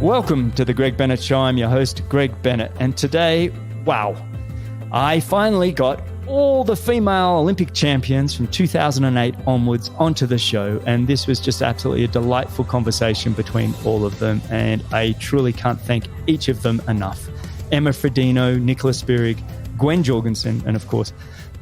Welcome to the Greg Bennett Show. I'm your host, Greg Bennett. And today, wow, I finally got all the female Olympic champions from 2008 onwards onto the show. And this was just absolutely a delightful conversation between all of them. And I truly can't thank each of them enough. Emma Frodeno, Nicola Spirig, Gwen Jorgensen, and of course,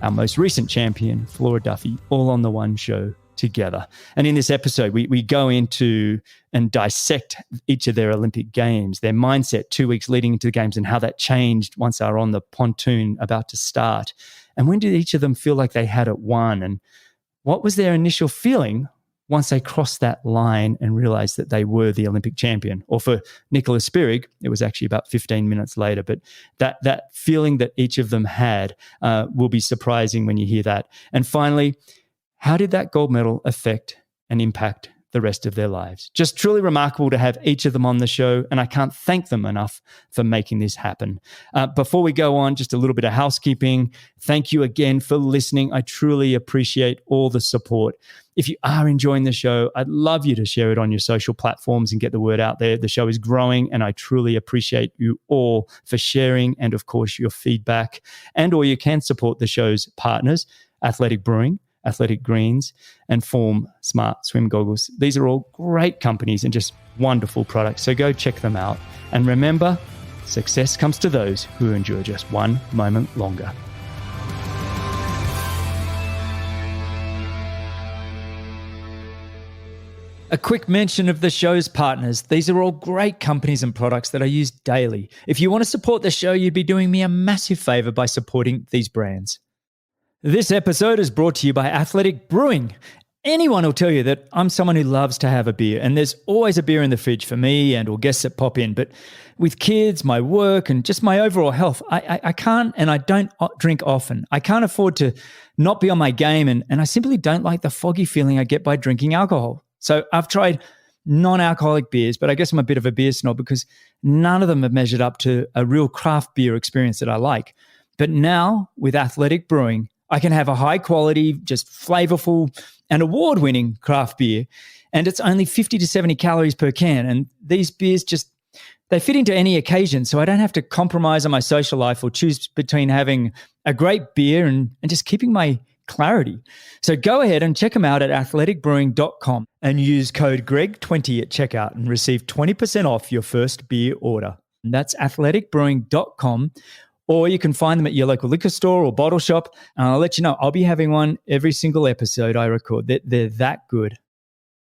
our most recent champion, Flora Duffy, all on the one show together. And in this episode, we go into and dissect each of their Olympic games, their mindset 2 weeks leading into the games and how that changed once they were on the pontoon about to start. And when did each of them feel like they had it won? And what was their initial feeling once they crossed that line and realized that they were the Olympic champion? Or for Nicola Spirig, it was actually about 15 minutes later. But that feeling that each of them had will be surprising when you hear that. And finally, how did that gold medal affect and impact the rest of their lives? Just truly remarkable to have each of them on the show, and I can't thank them enough for making this happen. Before we go on, just a little bit of housekeeping. Thank you again for listening. I truly appreciate all the support. If you are enjoying the show, I'd love you to share it on your social platforms and get the word out there. The show is growing, and I truly appreciate you all for sharing and, of course, your feedback. Or you can support the show's partners, Athletic Brewing, Athletic Greens, and Form Smart Swim Goggles. These are all great companies and just wonderful products. So go check them out. And remember, success comes to those who endure just one moment longer. A quick mention of the show's partners. These are all great companies and products that I use daily. If you want to support the show, you'd be doing me a massive favor by supporting these brands. This episode is brought to you by Athletic Brewing. Anyone will tell you that I'm someone who loves to have a beer, and there's always a beer in the fridge for me and or guests that pop in. But with kids, my work, and just my overall health, I can't, and I don't drink often. I can't afford to not be on my game, and I simply don't like the foggy feeling I get by drinking alcohol. So I've tried non-alcoholic beers, but I guess I'm a bit of a beer snob because none of them have measured up to a real craft beer experience that I like. But now with Athletic Brewing, I can have a high quality, just flavorful and award-winning craft beer, and it's only 50 to 70 calories per can. And these beers they fit into any occasion, so I don't have to compromise on my social life or choose between having a great beer and just keeping my clarity. So go ahead and check them out at athleticbrewing.com and use code GREG20 at checkout and receive 20% off your first beer order. And that's athleticbrewing.com. Or you can find them at your local liquor store or bottle shop. And I'll let you know, I'll be having one every single episode I record. They're that good.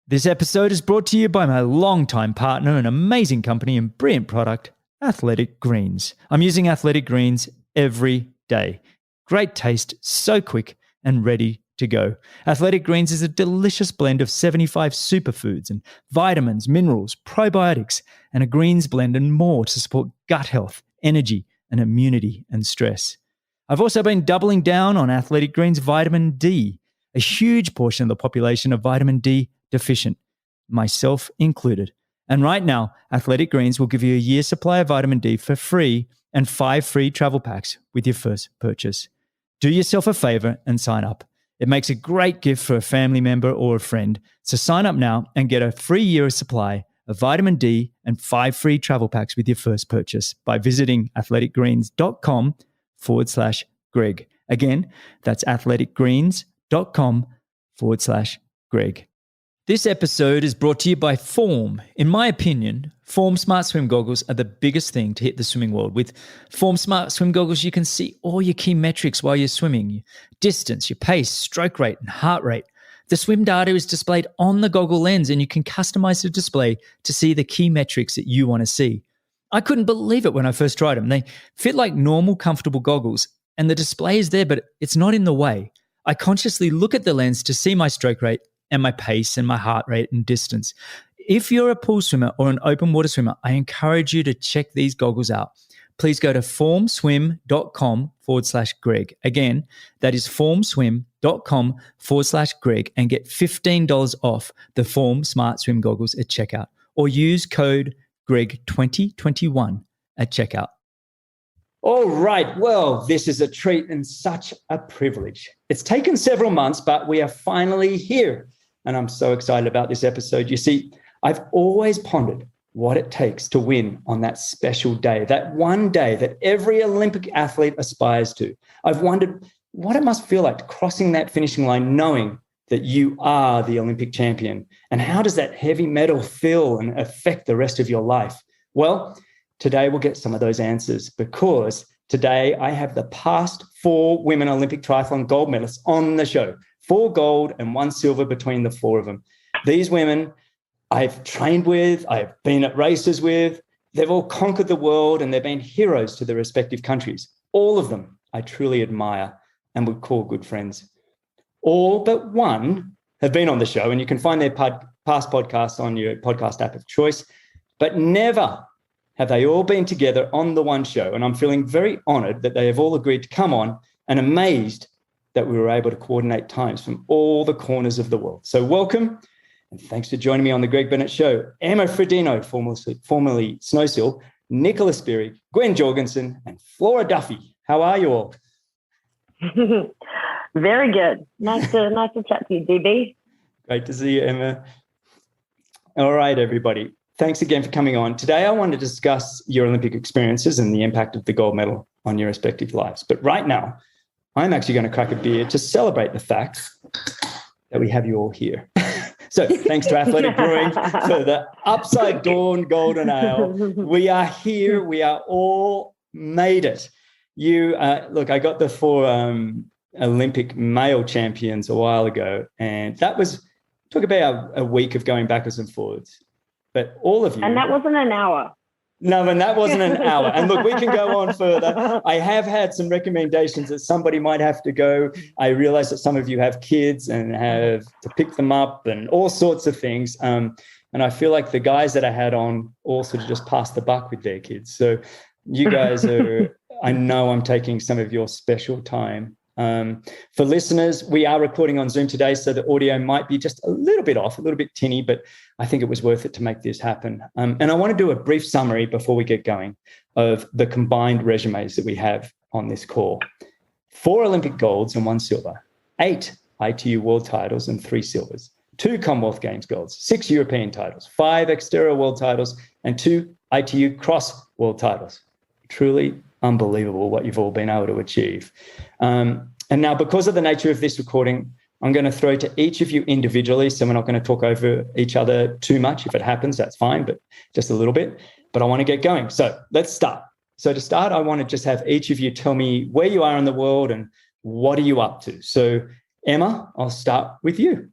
This episode is brought to you by my longtime partner and amazing company and brilliant product, Athletic Greens. I'm using Athletic Greens every day. Great taste, so quick and ready to go. Athletic Greens is a delicious blend of 75 superfoods and vitamins, minerals, probiotics, and a greens blend and more to support gut health, energy, and immunity and stress. I've also been doubling down on Athletic Greens vitamin D. A huge portion of the population are vitamin D deficient, myself included. And right now, Athletic Greens will give you a year's supply of vitamin D for free and 5 free travel packs with your first purchase. Do yourself a favor and sign up. It makes a great gift for a family member or a friend. So sign up now and get a free year of supply of vitamin D and 5 free travel packs with your first purchase by visiting athleticgreens.com/Greg. Again, that's athleticgreens.com/Greg. This episode is brought to you by Form. In my opinion, Form Smart Swim Goggles are the biggest thing to hit the swimming world. With Form Smart Swim Goggles, you can see all your key metrics while you're swimming: your distance, your pace, stroke rate, and heart rate. The swim data is displayed on the goggle lens, and you can customize the display to see the key metrics that you want to see. I couldn't believe it when I first tried them. They fit like normal, comfortable goggles, and the display is there, but it's not in the way. I consciously look at the lens to see my stroke rate and my pace and my heart rate and distance. If you're a pool swimmer or an open water swimmer, I encourage you to check these goggles out. Please go to formswim.com/Greg. Again, that is formswim.com/Greg and get $15 off the Form Smart Swim Goggles at checkout, or use code GREG2021 at checkout. All right. Well, this is a treat and such a privilege. It's taken several months, but we are finally here. And I'm so excited about this episode. You see, I've always pondered what it takes to win on that special day, that one day that every Olympic athlete aspires to. I've wondered what it must feel like crossing that finishing line knowing that you are the Olympic champion. And how does that heavy medal feel and affect the rest of your life? Well, today we'll get some of those answers, because today I have the past 4 women Olympic triathlon gold medalists on the show. 4 gold and 1 silver between the 4 of them. These women I've trained with, I've been at races with, they've all conquered the world and they've been heroes to their respective countries. All of them I truly admire and would call good friends. All but one have been on the show, and you can find their past podcasts on your podcast app of choice, but never have they all been together on the one show. And I'm feeling very honored that they have all agreed to come on, and amazed that we were able to coordinate times from all the corners of the world. So welcome. And thanks for joining me on the Greg Bennett Show. Emma Frodeno, formerly Snowsill, Nicola Spiri, Gwen Jorgensen, and Flora Duffy. How are you all? Very good. Nice to chat to you, DB. Great to see you, Emma. All right, everybody. Thanks again for coming on. Today, I want to discuss your Olympic experiences and the impact of the gold medal on your respective lives. But right now, I'm actually going to crack a beer to celebrate the fact that we have you all here. So thanks to Athletic Brewing for the Upside Dawn Golden Ale. We are here. We are all made it. You look, I got the 4 Olympic male champions a while ago, and that took about a week of going backwards and forwards. But all of you... And that wasn't an hour. No, and that wasn't an hour. And look, we can go on further. I have had some recommendations that somebody might have to go. I realize that some of you have kids and have to pick them up and all sorts of things. And I feel like the guys that I had on all sort of just passed the buck with their kids. So you guys are, I know I'm taking some of your special time. For listeners, we are recording on Zoom today, so the audio might be just a little bit off, a little bit tinny, but I think it was worth it to make this happen. And I want to do a brief summary before we get going of the combined resumes that we have on this call. 4 Olympic golds and 1 silver, 8 ITU world titles and 3 silvers, 2 Commonwealth Games golds, 6 European titles, 5 Xterra world titles, and 2 ITU cross world titles. Truly unbelievable what you've all been able to achieve. And now, because of the nature of this recording, I'm going to throw to each of you individually, so we're not going to talk over each other too much. If it happens, that's fine, but just a little bit. But I want to get going. So let's start. So to start, I want to just have each of you tell me where you are in the world and what are you up to. So Emma, I'll start with you.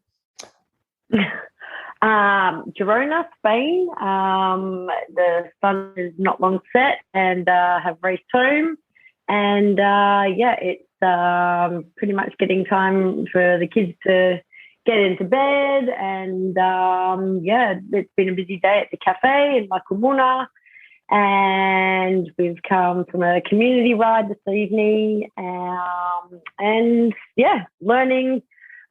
Girona, Spain. The sun is not long set, and have raced home. And it's pretty much getting time for the kids to get into bed. And it's been a busy day at the cafe in La Comuna. And we've come from a community ride this evening.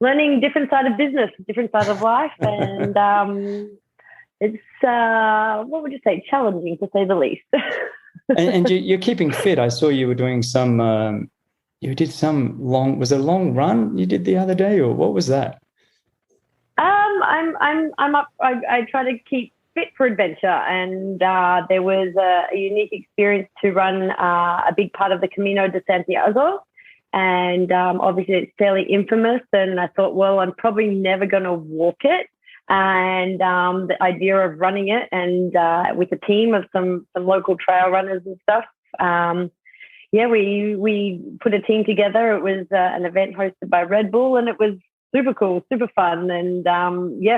Learning different side of business, different side of life. And it's, what would you say, challenging to say the least. and you're keeping fit. I saw you were doing some, you did some was it a long run you did the other day, or what was that? I'm up. I try to keep fit for adventure, and there was a unique experience to run a big part of the Camino de Santiago. And obviously it's fairly infamous, and I thought, well, I'm probably never going to walk it. And the idea of running it and with a team of some local trail runners and stuff, we put a team together. It was an event hosted by Red Bull, and it was super cool, super fun. And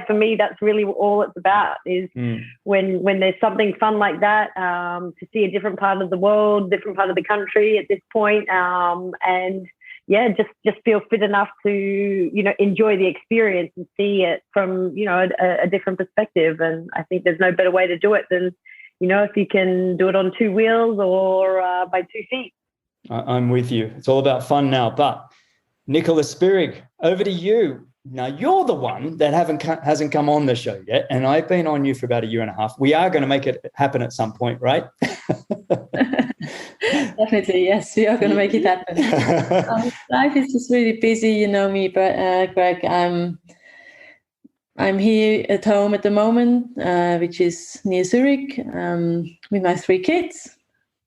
for me, that's really all it's about is when there's something fun like that, to see a different part of the world, different part of the country at this point. Just feel fit enough to, enjoy the experience and see it from, a different perspective. And I think there's no better way to do it than, if you can do it on 2 wheels or by 2 feet. I'm with you. It's all about fun now. But Nicola Spirig, over to you. Now, you're the one that hasn't come on the show yet, and I've been on you for about 1.5 years. We are going to make it happen at some point, right? Definitely, yes. We are going to make it happen. Life is just really busy, you know me, but Greg, I'm here at home at the moment, which is near Zurich, with my 3 kids.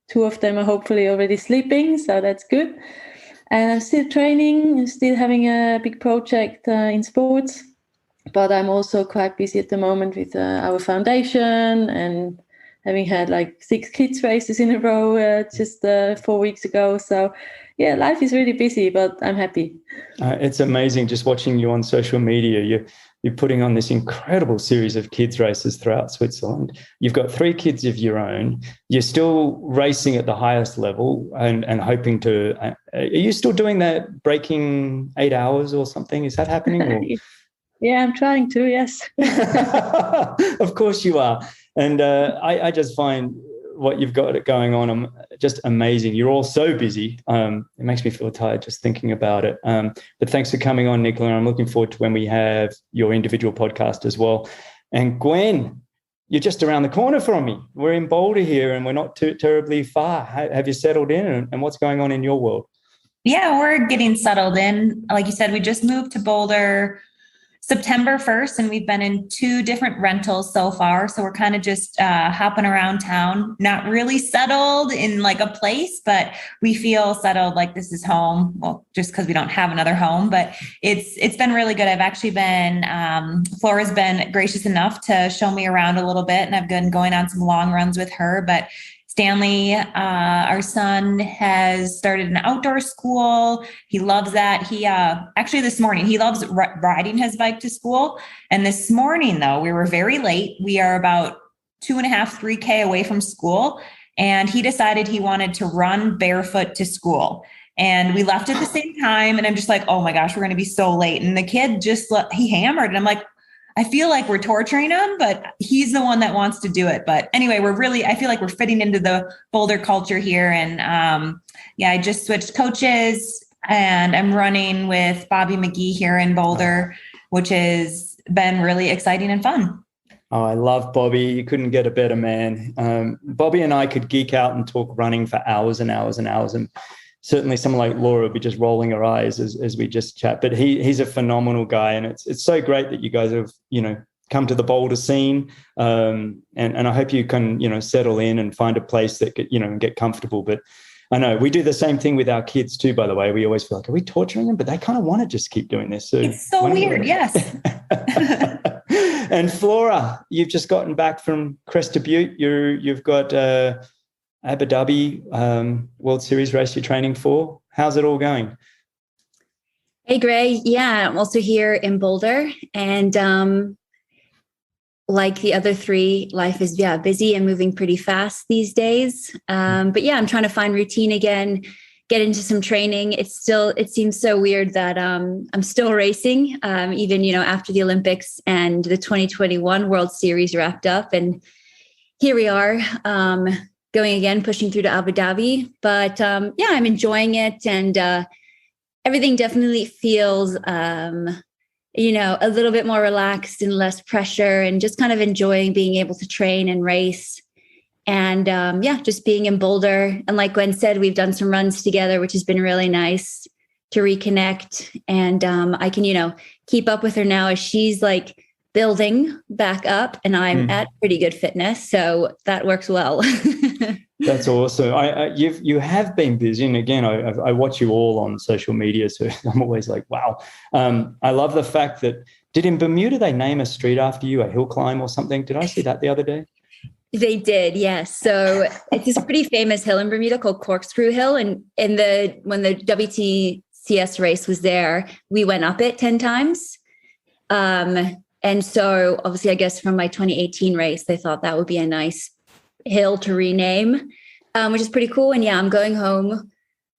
2 of them are hopefully already sleeping, so that's good. And I'm still training, still having a big project in sports. But I'm also quite busy at the moment with our foundation and having had like 6 kids races in a row just 4 weeks ago. So yeah, life is really busy, but I'm happy. It's amazing just watching you on social media. You're putting on this incredible series of kids races throughout Switzerland. You've got 3 kids of your own. You're still racing at the highest level and hoping to. Are you still doing that, breaking 8 hours or something? Is that happening? Or? Yeah, I'm trying to. Yes. Of course you are. And I just find what you've got going on just amazing. You're all so busy. It makes me feel tired just thinking about it. But thanks for coming on, Nicola. I'm looking forward to when we have your individual podcast as well. And Gwen, you're just around the corner from me. We're in Boulder here and we're not too terribly far. Have you settled in and what's going on in your world? Yeah, we're getting settled in. Like you said, we just moved to Boulder September 1st, and we've been in 2 different rentals so far. So we're kind of just hopping around town, not really settled in like a place, but we feel settled like this is home. Well, just because we don't have another home, but it's been really good. I've actually been, Flora's been gracious enough to show me around a little bit, and I've been going on some long runs with her, but Stanley, our son, has started an outdoor school. He loves that. He actually this morning, he loves riding his bike to school. And this morning, though, we were very late. We are about 2.5, 3K away from school. And he decided he wanted to run barefoot to school. And we left at the same time. And I'm just like, oh my gosh, we're going to be so late. And the kid he hammered. And I'm like, I feel like we're torturing him, but he's the one that wants to do it. But anyway, I feel like we're fitting into the Boulder culture here. And I just switched coaches and I'm running with Bobby McGee here in Boulder, which has been really exciting and fun. Oh, I love Bobby. You couldn't get a better man. Bobby and I could geek out and talk running for hours and hours and hours. And certainly someone like Laura would be just rolling her eyes as we just chat. But he's a phenomenal guy. And it's so great that you guys have, come to the Boulder scene. And I hope you can, settle in and find a place that, and get comfortable. But I know we do the same thing with our kids too, by the way. We always feel like, are we torturing them? But they kind of want to just keep doing this. So it's so weird. Yes. And Flora, you've just gotten back from Cresta Butte. You've got Abu Dhabi World Series race you're training for. How's it all going? Hey, Gray. Yeah, I'm also here in Boulder. And like the other 3, life is busy and moving pretty fast these days. But yeah, I'm trying to find routine again, get into some training. It seems so weird that I'm still racing, even, after the Olympics and the 2021 World Series wrapped up. And here we are. Going again, pushing through to Abu Dhabi. But I'm enjoying it. And everything definitely feels, a little bit more relaxed and less pressure and just kind of enjoying being able to train and race. And just being in Boulder. And like Gwen said, we've done some runs together, which has been really nice to reconnect. And I can, keep up with her now as she's like building back up and I'm at pretty good fitness. So that works well. That's awesome. You have been busy. And again, I watch you all on social media. So I'm always like, wow. I love the fact that in Bermuda, they name a street after you, a hill climb or something. Did I see that the other day? They did. Yes. So it's this pretty famous hill in Bermuda called Corkscrew Hill. And when the WTCS race was there, we went up it 10 times. And so obviously, I guess from my 2018 race, they thought that would be a nice hill to rename, which is pretty cool. And yeah, I'm going home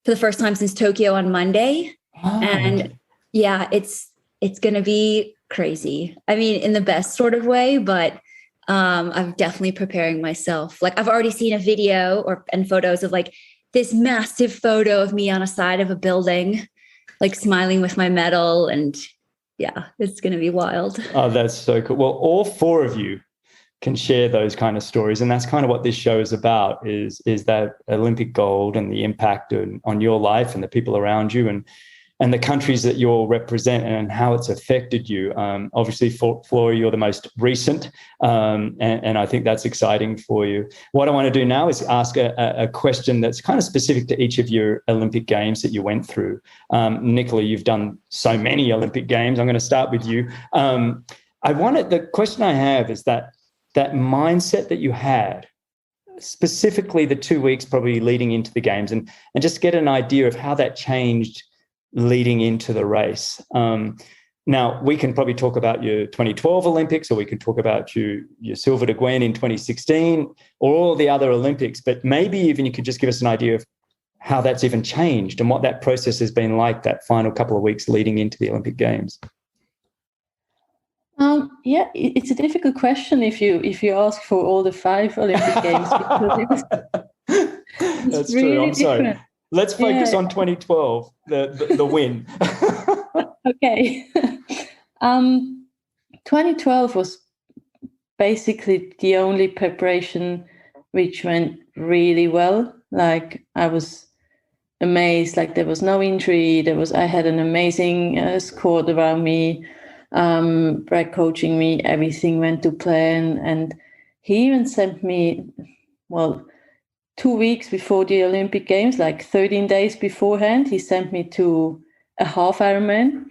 for the first time since Tokyo on Monday. Oh. And yeah, it's going to be crazy. I mean, in the best sort of way, but I'm definitely preparing myself. Like I've already seen a video and photos of like this massive photo of me on a side of a building, like smiling with my medal. And yeah, it's going to be wild. Oh, that's so cool. Well, all 4 of you can share those kind of stories. And that's kind of what this show is about, is that Olympic gold and the impact on your life and the people around you. And and the countries that you all represent and how it's affected you. Obviously, Flora, you're the most recent, and I think that's exciting for you. What I want to do now is ask a question that's kind of specific to each of your Olympic Games that you went through. Nicola, you've done so many Olympic Games. I'm going to start with you. The question I have is that mindset that you had, specifically the 2 weeks probably leading into the games, and just get an idea of how that changed leading into the race. Now, we can probably talk about your 2012 Olympics, or we can talk about your silver to Gwen in 2016, or all the other Olympics, but maybe even you could just give us an idea of how that's even changed and what that process has been like, that final couple of weeks leading into the Olympic Games. Yeah, it's a difficult question if you ask for all the 5 Olympic Games, because it was that's really true. I'm different. sorry. Let's focus on 2012, the win. Okay. 2012 was basically the only preparation which went really well. Like, I was amazed. Like, there was no injury. I had an amazing squad around me. Brad coaching me, everything went to plan, and he even sent me, 2 weeks before the Olympic Games, like 13 days beforehand, he sent me to a half Ironman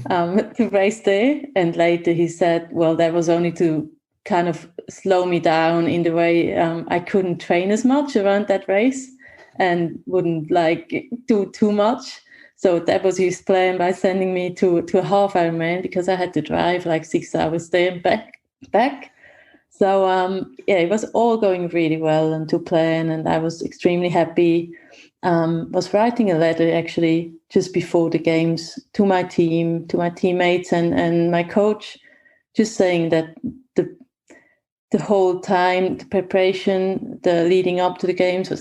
to race there. And later he said, well, that was only to kind of slow me down in the way I couldn't train as much around that race and wouldn't do too much. So that was his plan by sending me to a half Ironman, because I had to drive like 6 hours there and back. So it was all going really well and to plan, and I was extremely happy. Was writing a letter actually just before the games to my team, to my teammates and my coach, just saying that the whole time, the preparation, the leading up to the games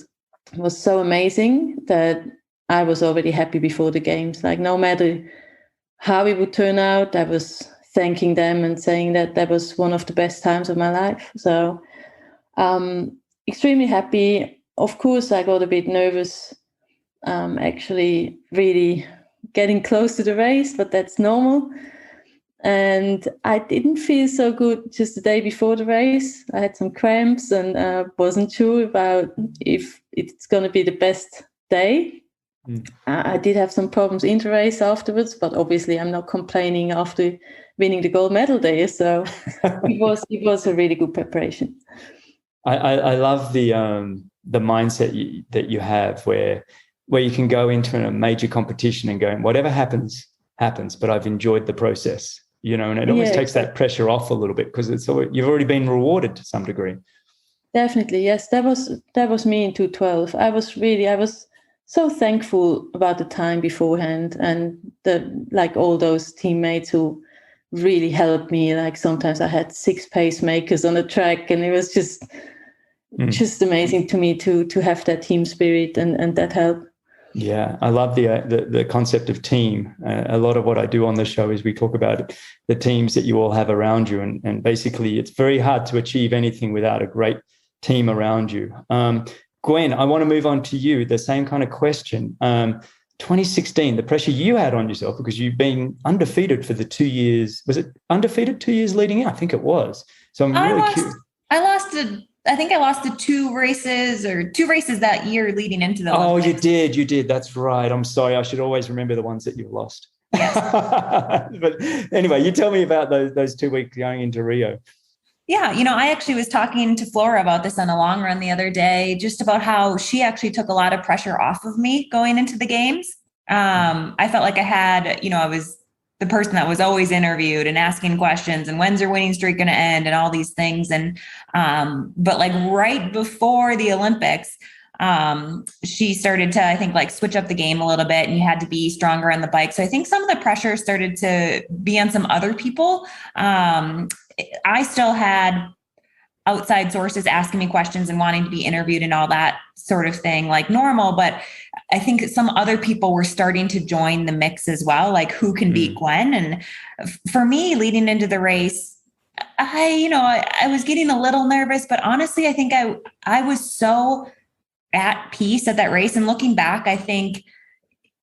was so amazing that I was already happy before the games. Like, no matter how it would turn out, I was thanking them and saying that was one of the best times of my life. So extremely happy. Of course, I got a bit nervous, actually really getting close to the race, but that's normal. And I didn't feel so good just the day before the race. I had some cramps and wasn't sure about if it's going to be the best day. I did have some problems in the race afterwards, but obviously I'm not complaining after winning the gold medal there. So it was a really good preparation. I love the mindset that you have where you can go into a major competition and go, whatever happens, but I've enjoyed the process, and it almost takes that pressure off a little bit, because you've already been rewarded to some degree. Definitely, yes. That was me in 2012. I was so thankful about the time beforehand, and all those teammates who really helped me. Like, sometimes I had 6 pacemakers on the track, and it was just amazing to me to have that team spirit and that help. Yeah, I love the concept of team. A lot of what I do on the show is we talk about the teams that you all have around you, and basically it's very hard to achieve anything without a great team around you. Gwen, I want to move on to you. The same kind of question. 2016, the pressure you had on yourself, because you've been undefeated for the 2 years. Was it undefeated 2 years leading in? I think it was. So I'm really curious. I think I lost the 2 races that year leading into the Olympics. You did. That's right. I'm sorry. I should always remember the ones that you've lost. Yes. But anyway, you tell me about those 2 weeks going into Rio. Yeah, I actually was talking to Flora about this on a long run the other day, just about how she actually took a lot of pressure off of me going into the games. I felt like I had, I was the person that was always interviewed and asking questions and when's your winning streak going to end and all these things. And, but like right before the Olympics, she started to, I think, like switch up the game a little bit, and you had to be stronger on the bike. So I think some of the pressure started to be on some other people. I still had outside sources asking me questions and wanting to be interviewed and all that sort of thing, like normal. But I think some other people were starting to join the mix as well, like who can beat Gwen. And for me, leading into the race, I was getting a little nervous, but honestly, I think I was so at peace at that race. And looking back, I think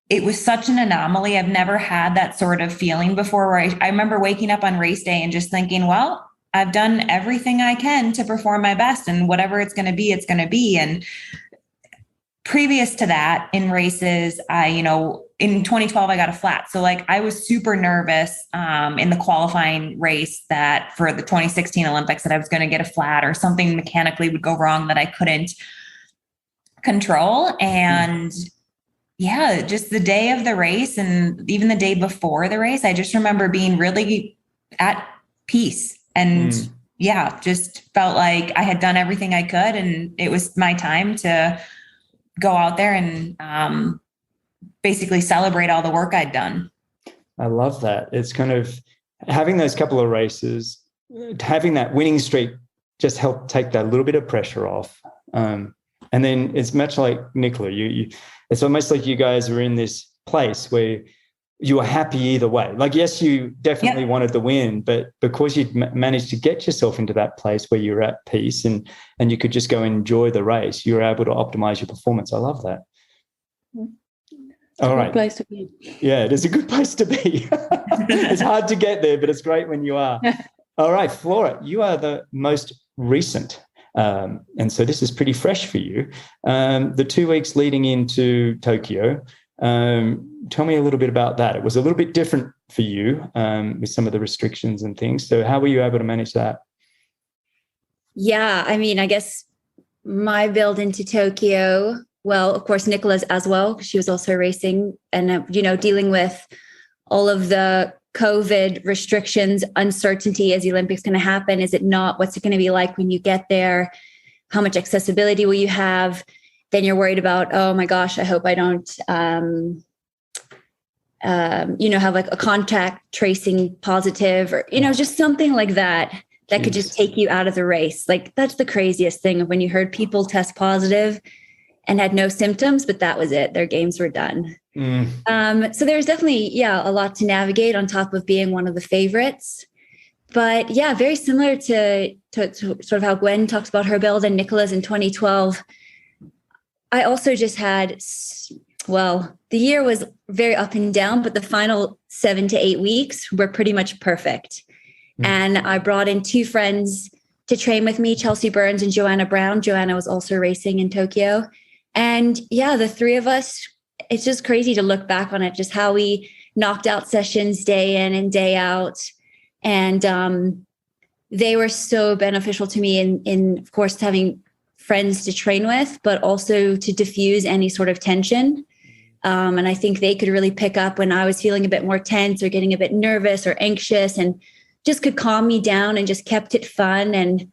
it was such an anomaly. I've never had that sort of feeling before, where I remember waking up on race day and just thinking, well, I've done everything I can to perform my best, and whatever it's going to be, it's going to be. And previous to that, in races, in 2012, I got a flat. So like I was super nervous in the qualifying race that for the 2016 Olympics, that I was going to get a flat or something mechanically would go wrong that I couldn't control. And yeah, just the day of the race and even the day before the race, I just remember being really at peace and just felt like I had done everything I could, and it was my time to go out there and basically celebrate all the work I'd done. I love that. It's kind of having those couple of races, having that winning streak just helped take that little bit of pressure off. And then it's much like Nicola, it's almost like you guys were in this place where you were happy either way. Like, yes, you definitely wanted the win, but because you'd managed to get yourself into that place where you're at peace and you could just go and enjoy the race, you were able to optimize your performance. I love that. All right. Good place to be. Yeah, it is a good place to be. It's hard to get there, but it's great when you are. All right, Flora, you are the most recent. And so this is pretty fresh for you. The 2 weeks leading into Tokyo, tell me a little bit about that. It was a little bit different for you with some of the restrictions and things. So how were you able to manage that? Yeah, I mean, I guess my build into Tokyo, well, of course, Nicola's as well, because she was also racing and, dealing with all of the COVID restrictions, uncertainty. Is the Olympics going to happen? Is it not? What's it going to be like when you get there? How much accessibility will you have? Then you're worried about, oh my gosh, I hope I don't, have like a contact tracing positive or, just something like that could just take you out of the race. Like that's the craziest thing of when you heard people test positive and had no symptoms, but that was it. Their games were done. So there's definitely, a lot to navigate on top of being one of the favorites. But yeah, very similar to sort of how Gwen talks about her build and Nicola's in 2012. I also just had, the year was very up and down, but the final 7 to 8 weeks were pretty much perfect. And I brought in 2 friends to train with me, Chelsea Burns and Joanna Brown. Joanna was also racing in Tokyo. And the 3 of us, it's just crazy to look back on it, just how we knocked out sessions day in and day out. And they were so beneficial to me in, of course, having friends to train with, but also to diffuse any sort of tension. And I think they could really pick up when I was feeling a bit more tense or getting a bit nervous or anxious, and just could calm me down and just kept it fun. And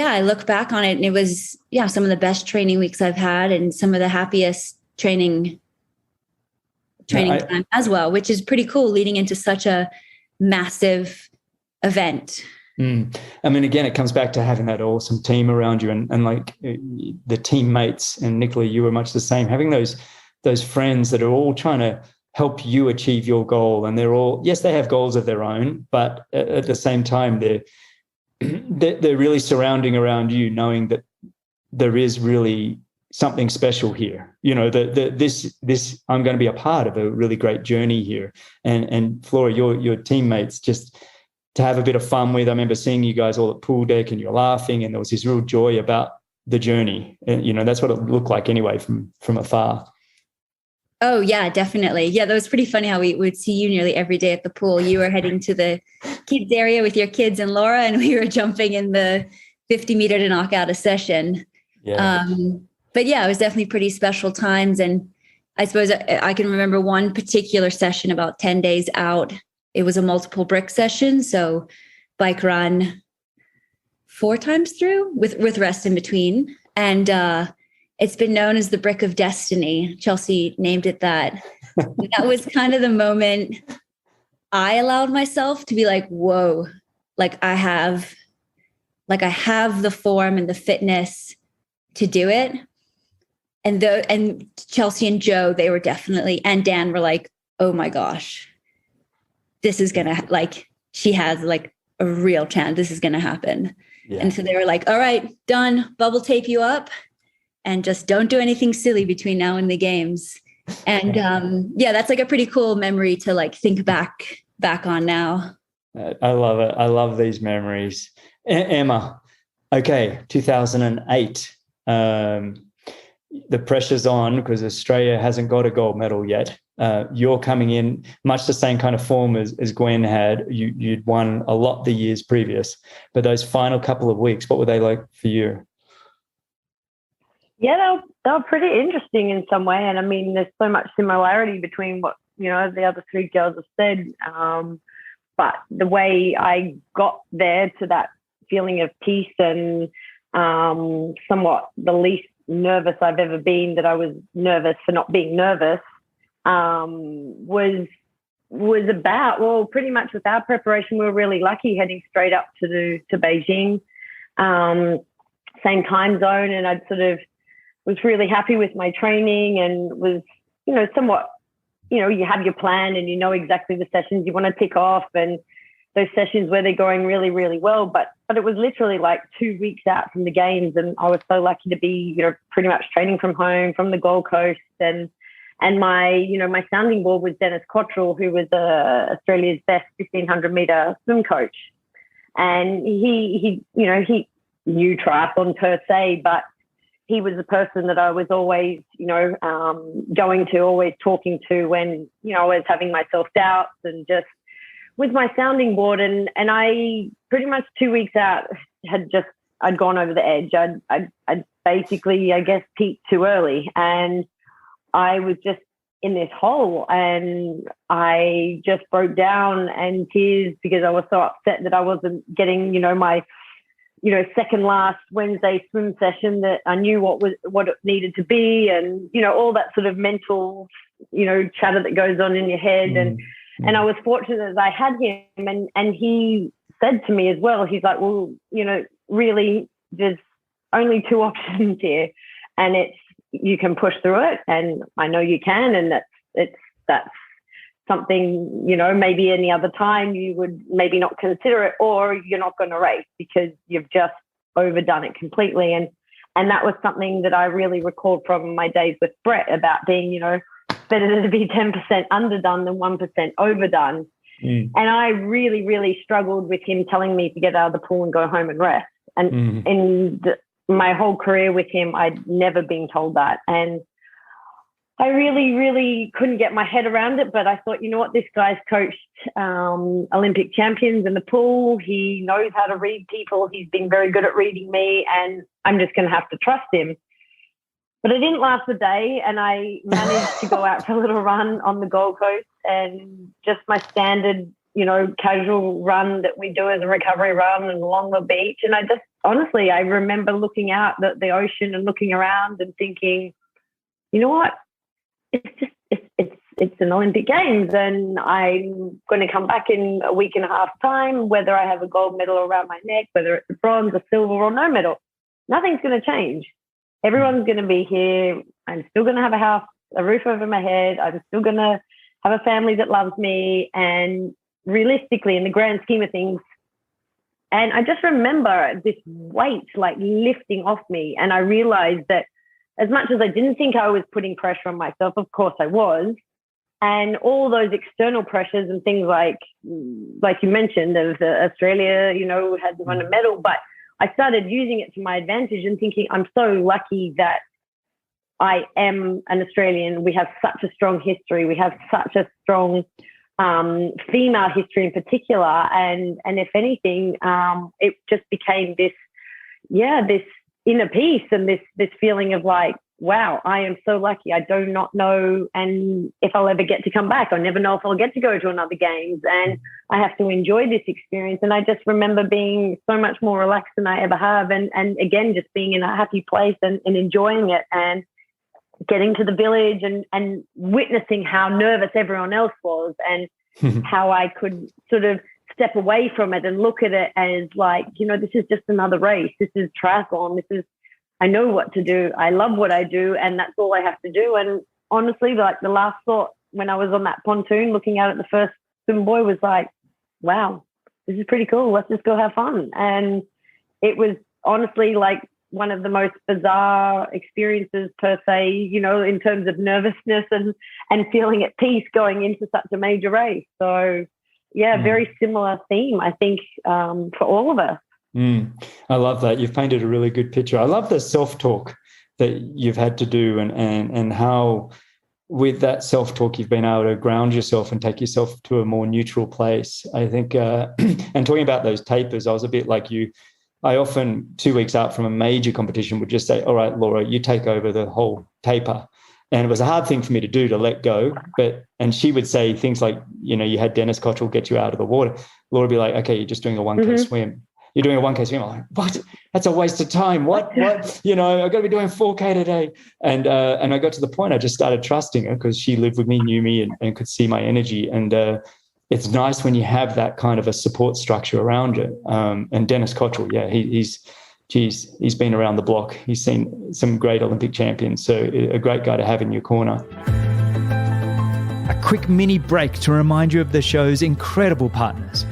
I look back on it and it was, some of the best training weeks I've had and some of the happiest training time as well, which is pretty cool leading into such a massive event. I mean, again, it comes back to having that awesome team around you and like the teammates. And Nicola, you were much the same, having those friends that are all trying to help you achieve your goal. And they're all, yes, they have goals of their own, but at the same time, they're really surrounding around you, knowing that there is really something special here. This I'm going to be a part of a really great journey here. And Flora, your teammates, just to have a bit of fun with. I remember seeing you guys all at pool deck and you're laughing, and there was this real joy about the journey. And that's what it looked like anyway from afar. Oh yeah, definitely. Yeah, that was pretty funny how we would see you nearly every day at the pool. You were heading to the kids area with your kids and Laura, and we were jumping in the 50 meter to knock out a session. Yeah. But it was definitely pretty special times. And I suppose I can remember one particular session about 10 days out. It was a multiple brick session. So bike run 4 times through with rest in between. And it's been known as the Brick of Destiny. Chelsea named it that. That was kind of the moment I allowed myself to be like, whoa, like I have the form and the fitness to do it. And Chelsea and Joe, they were definitely, and Dan were like, oh my gosh, this is going to she has like a real chance. This is going to happen. Yeah. And so they were like, all right, done. Bubble tape you up. And just don't do anything silly between now and the games. And that's like a pretty cool memory to like think back on now. I love it. I love these memories. Emma, okay, 2008. The pressure's on because Australia hasn't got a gold medal yet. You're coming in much the same kind of form as Gwen had. You'd won a lot the years previous, but those final couple of weeks, what were they like for you? Yeah, they were pretty interesting in some way. And I mean, there's so much similarity between what, the other three girls have said. But the way I got there to that feeling of peace and somewhat the least nervous I've ever been, that I was nervous for not being nervous, was about, well, pretty much with our preparation, we were really lucky heading straight up to Beijing, same time zone. And I'd sort of was really happy with my training and was, somewhat, you have your plan and you know exactly the sessions you want to tick off and those sessions where they're going really, really well. But it was literally like 2 weeks out from the games, and I was so lucky to be, pretty much training from home, from the Gold Coast, and my, my sounding board was Dennis Cottrell, who was Australia's best 1500 meter swim coach, and he knew triathlon per se, but he was the person that I was always, always talking to when, I was having my self-doubts and just with my sounding board. And I pretty much 2 weeks out I'd gone over the edge. I'd basically, I guess, peaked too early. And I was just in this hole and I just broke down and tears because I was so upset that I wasn't getting, my second last Wednesday swim session, that I knew what it needed to be, and all that sort of mental chatter that goes on in your head. And I was fortunate that I had him, and he said to me as well, he's like, well, really there's only two options here, and it's you can push through it, and I know you can, and that's something, maybe any other time you would maybe not consider it, or you're not going to race because you've just overdone it completely. And that was something that I really recalled from my days with Brett about being, better to be 10% underdone than 1% overdone. And I really, really struggled with him telling me to get out of the pool and go home and rest. And in my whole career with him, I'd never been told that. And I really, really couldn't get my head around it, but I thought, this guy's coached Olympic champions in the pool. He knows how to read people. He's been very good at reading me, and I'm just going to have to trust him. But it didn't last a day, and I managed to go out for a little run on the Gold Coast, and just my standard, casual run that we do as a recovery run and along the beach. And I just, honestly, I remember looking out at the ocean and looking around and thinking, you know what? It's an Olympic Games, and I'm going to come back in a week and a half time, whether I have a gold medal around my neck, whether it's a bronze, a silver, or no medal. Nothing's going to change. Everyone's going to be here. I'm still going to have a house, a roof over my head. I'm still going to have a family that loves me. And realistically, in the grand scheme of things, and I just remember this weight like lifting off me, and I realized that as much as I didn't think I was putting pressure on myself, of course I was. And all those external pressures and things like you mentioned, of Australia, had won a medal, but I started using it to my advantage and thinking, I'm so lucky that I am an Australian. We have such a strong history. We have such a strong female history in particular. And if anything, it just became this inner peace and this feeling of like, wow, I am so lucky. I do not know and if I'll ever get to come back. I never know if I'll get to go to another Games, and I have to enjoy this experience. And I just remember being so much more relaxed than I ever have, and again, just being in a happy place and enjoying it, and getting to the village and witnessing how nervous everyone else was, and how I could sort of step away from it and look at it as like, this is just another race. This is triathlon. I know what to do. I love what I do, and that's all I have to do. And honestly, like the last thought when I was on that pontoon looking out at the first swim buoy was like, wow, this is pretty cool. Let's just go have fun. And it was honestly like one of the most bizarre experiences per se, you know, in terms of nervousness and feeling at peace going into such a major race. So, yeah, very similar theme, I think, for all of us. I love that. You've painted a really good picture. I love the self-talk that you've had to do and how with that self-talk you've been able to ground yourself and take yourself to a more neutral place. I think, and talking about those tapers, I was a bit like you. I often, 2 weeks out from a major competition, would just say, all right, Laura, you take over the whole taper. And it was a hard thing for me to do, to let go. And she would say things like, you know, you had Dennis Cottrell get you out of the water. Laura would be like, okay, you're just doing a 1K swim. You're doing a 1K swim. I'm like, what? That's a waste of time. What? You know, I've got to be doing 4K today. And I got to the point I just started trusting her because she lived with me, knew me, and could see my energy. And it's nice when you have that kind of a support structure around you. And Dennis Cottrell, yeah, he's been around the block. He's seen some great Olympic champions. So a great guy to have in your corner. A quick mini break to remind you of the show's incredible partners.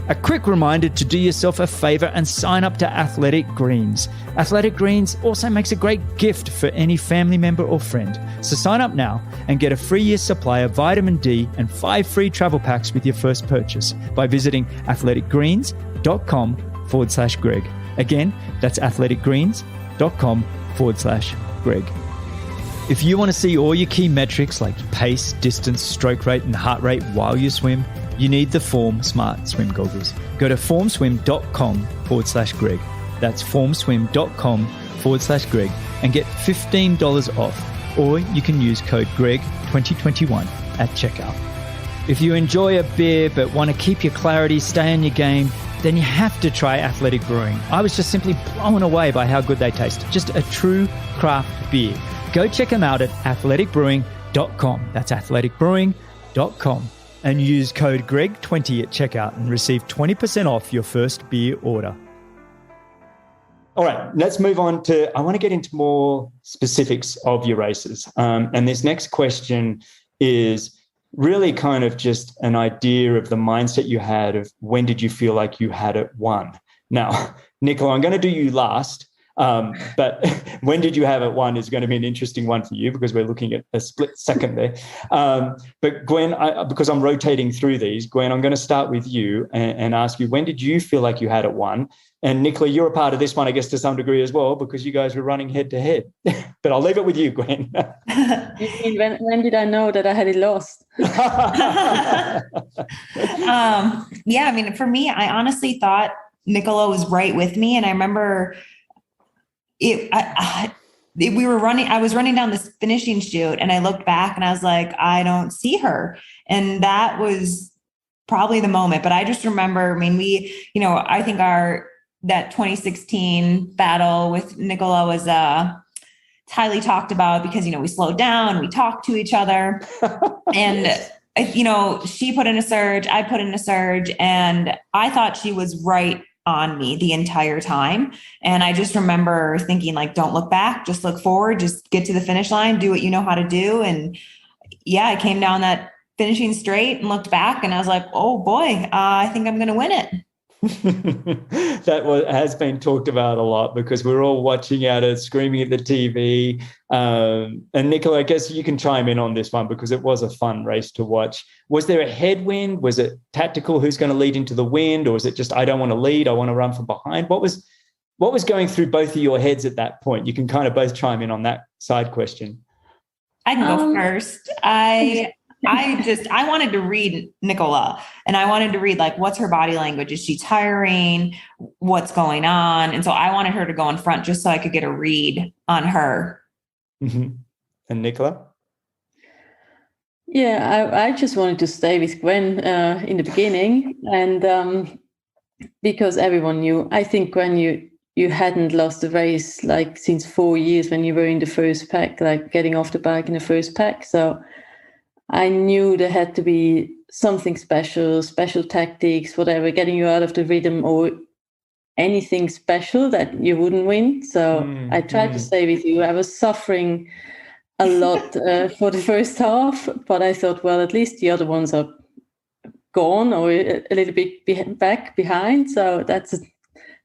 A quick reminder to do yourself a favor and sign up to Athletic Greens. Athletic Greens also makes a great gift for any family member or friend. So sign up now and get a free year supply of vitamin D and 5 free travel packs with your first purchase by visiting athleticgreens.com/Greg. Again, that's athleticgreens.com/Greg. If you want to see all your key metrics like pace, distance, stroke rate, and heart rate while you swim, you need the Form Smart Swim goggles. Go to formswim.com/Greg. That's formswim.com/Greg and get $15 off. Or you can use code GREG2021 at checkout. If you enjoy a beer but want to keep your clarity, stay on your game, then you have to try Athletic Brewing. I was just simply blown away by how good they taste. Just a true craft beer. Go check them out at athleticbrewing.com. That's athleticbrewing.com. And use code GREG20 at checkout and receive 20% off your first beer order. All right, let's move on to, I want to get into more specifics of your races. And this next question is really kind of just an idea of the mindset you had of when did you feel like you had it won? Now, Nicola, I'm going to do you last. But when did you have it won is going to be an interesting one for you because we're looking at a split second there. But Gwen, because I'm rotating through these, Gwen, I'm going to start with you and ask you, when did you feel like you had it won? And Nicola, you're a part of this one, I guess, to some degree as well, because you guys were running head to head. But I'll leave it with you, Gwen. You mean when did I know that I had it lost? Yeah, I mean, for me, I honestly thought Nicola was right with me. And I remember I was running down this finishing chute and I looked back and I was like, I don't see her. And that was probably the moment. But I just remember, I mean, I think that 2016 battle with Nicola was highly talked about because, we slowed down, we talked to each other and, she put in a surge, I put in a surge, and I thought she was right on me the entire time. And I just remember thinking, like, don't look back, just look forward, just get to the finish line, do what you know how to do. And yeah, I came down that finishing straight and looked back and I was like, oh boy, I think I'm going to win it. That has been talked about a lot because we're all watching at it, screaming at the TV. And Nicola, I guess you can chime in on this one because it was a fun race to watch. Was there a headwind? Was it tactical? Who's going to lead into the wind? Or was it just, I don't want to lead, I want to run from behind? What was going through both of your heads at that point? You can kind of both chime in on that side question. I can go first. I wanted to read Nicola and I wanted to read, like, what's her body language? Is she tiring? What's going on? And so I wanted her to go in front just so I could get a read on her. Mm-hmm. And Nicola? Yeah, I just wanted to stay with Gwen in the beginning. And because everyone knew, I think when you hadn't lost the race, like, since 4 years when you were in the first pack, like getting off the bike in the first pack. So I knew there had to be something special tactics, whatever, getting you out of the rhythm or anything special that you wouldn't win. So I tried to stay with you. I was suffering a lot for the first half, but I thought, well, at least the other ones are gone or a little bit back behind. So that's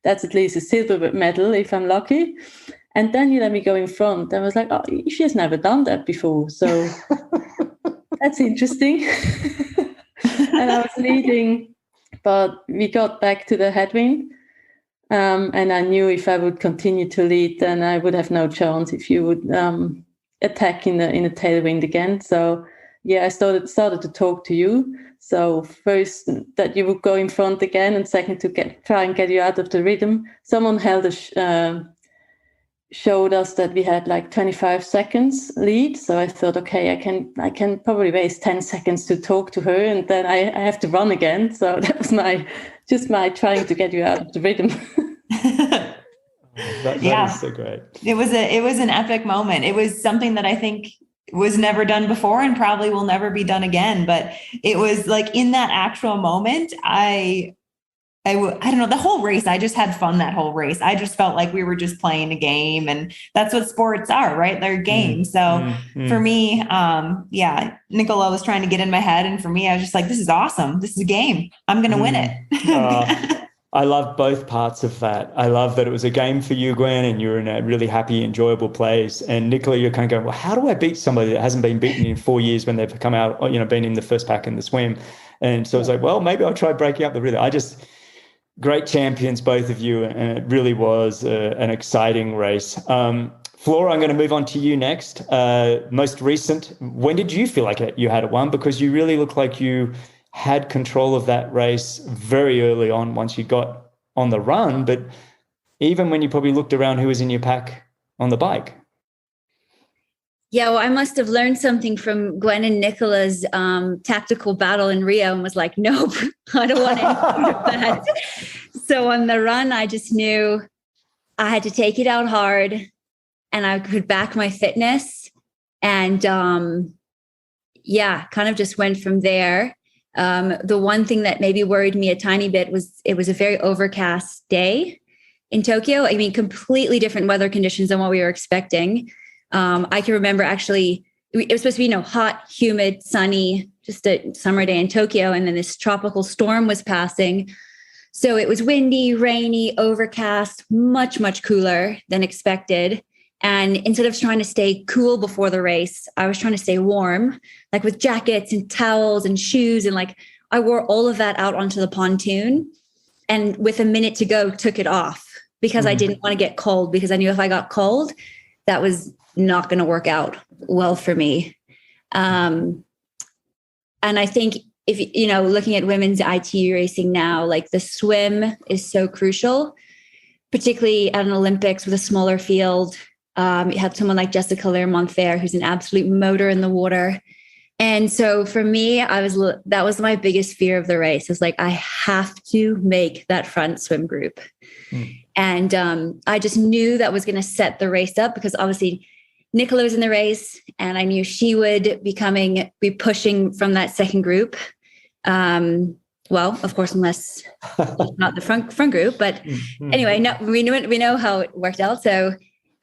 that's at least a silver medal if I'm lucky. And then you let me go in front. I was like, oh, she has never done that before. So that's interesting. And I was leading, but we got back to the headwind. And I knew if I would continue to lead, then I would have no chance if you would attack in the tailwind again. So yeah, I started to talk to you. So first that you would go in front again, and second to try and get you out of the rhythm. Someone showed us that we had like 25 seconds lead. So I thought, okay, I can probably waste 10 seconds to talk to her, and then I have to run again. So that was my trying to get you out of the rhythm. That is so great. It was an epic moment. It was something that I think was never done before and probably will never be done again. But it was like in that actual moment, I don't know, the whole race, I just had fun that whole race. I just felt like we were just playing a game, and that's what sports are, right? They're games. So for me, Nicola was trying to get in my head. And for me, I was just like, this is awesome. This is a game. I'm going to win it. I love both parts of that. I love that it was a game for you, Gwen, and you're in a really happy, enjoyable place. And Nicola, you're kind of going, well, how do I beat somebody that hasn't been beaten in 4 years when they've come out, been in the first pack in the swim? And so I was like, well, maybe I'll try breaking up the rhythm. Great champions, both of you. And it really was an exciting race. Flora, I'm going to move on to you next. Most recent, when did you feel like you had it won? Because you really look like you had control of that race very early on once you got on the run, but even when you probably looked around who was in your pack on the bike. Yeah, well, I must have learned something from Gwen and Nicola's tactical battle in Rio and was like, nope, I don't want any of that. So on the run, I just knew I had to take it out hard and I could back my fitness. And kind of just went from there. The one thing that maybe worried me a tiny bit was it was a very overcast day in Tokyo. I mean, completely different weather conditions than what we were expecting. I can remember actually, it was supposed to be, hot, humid, sunny, just a summer day in Tokyo. And then this tropical storm was passing. So it was windy, rainy, overcast, much, much cooler than expected. And instead of trying to stay cool before the race, I was trying to stay warm, like with jackets and towels and shoes. And like I wore all of that out onto the pontoon. And with a minute to go, took it off because I didn't want to get cold, because I knew if I got cold, that was not going to work out well for me. And I think if, looking at women's ITU racing now, like the swim is so crucial, particularly at an Olympics with a smaller field. You have someone like Jessica Learmonth there, who's an absolute motor in the water. And so for me, that was my biggest fear of the race. It's like, I have to make that front swim group. And I just knew that was going to set the race up, because obviously Nicola was in the race and I knew she would be pushing from that second group. Well, of course, unless not the front group, but anyway, no, we know how it worked out. So,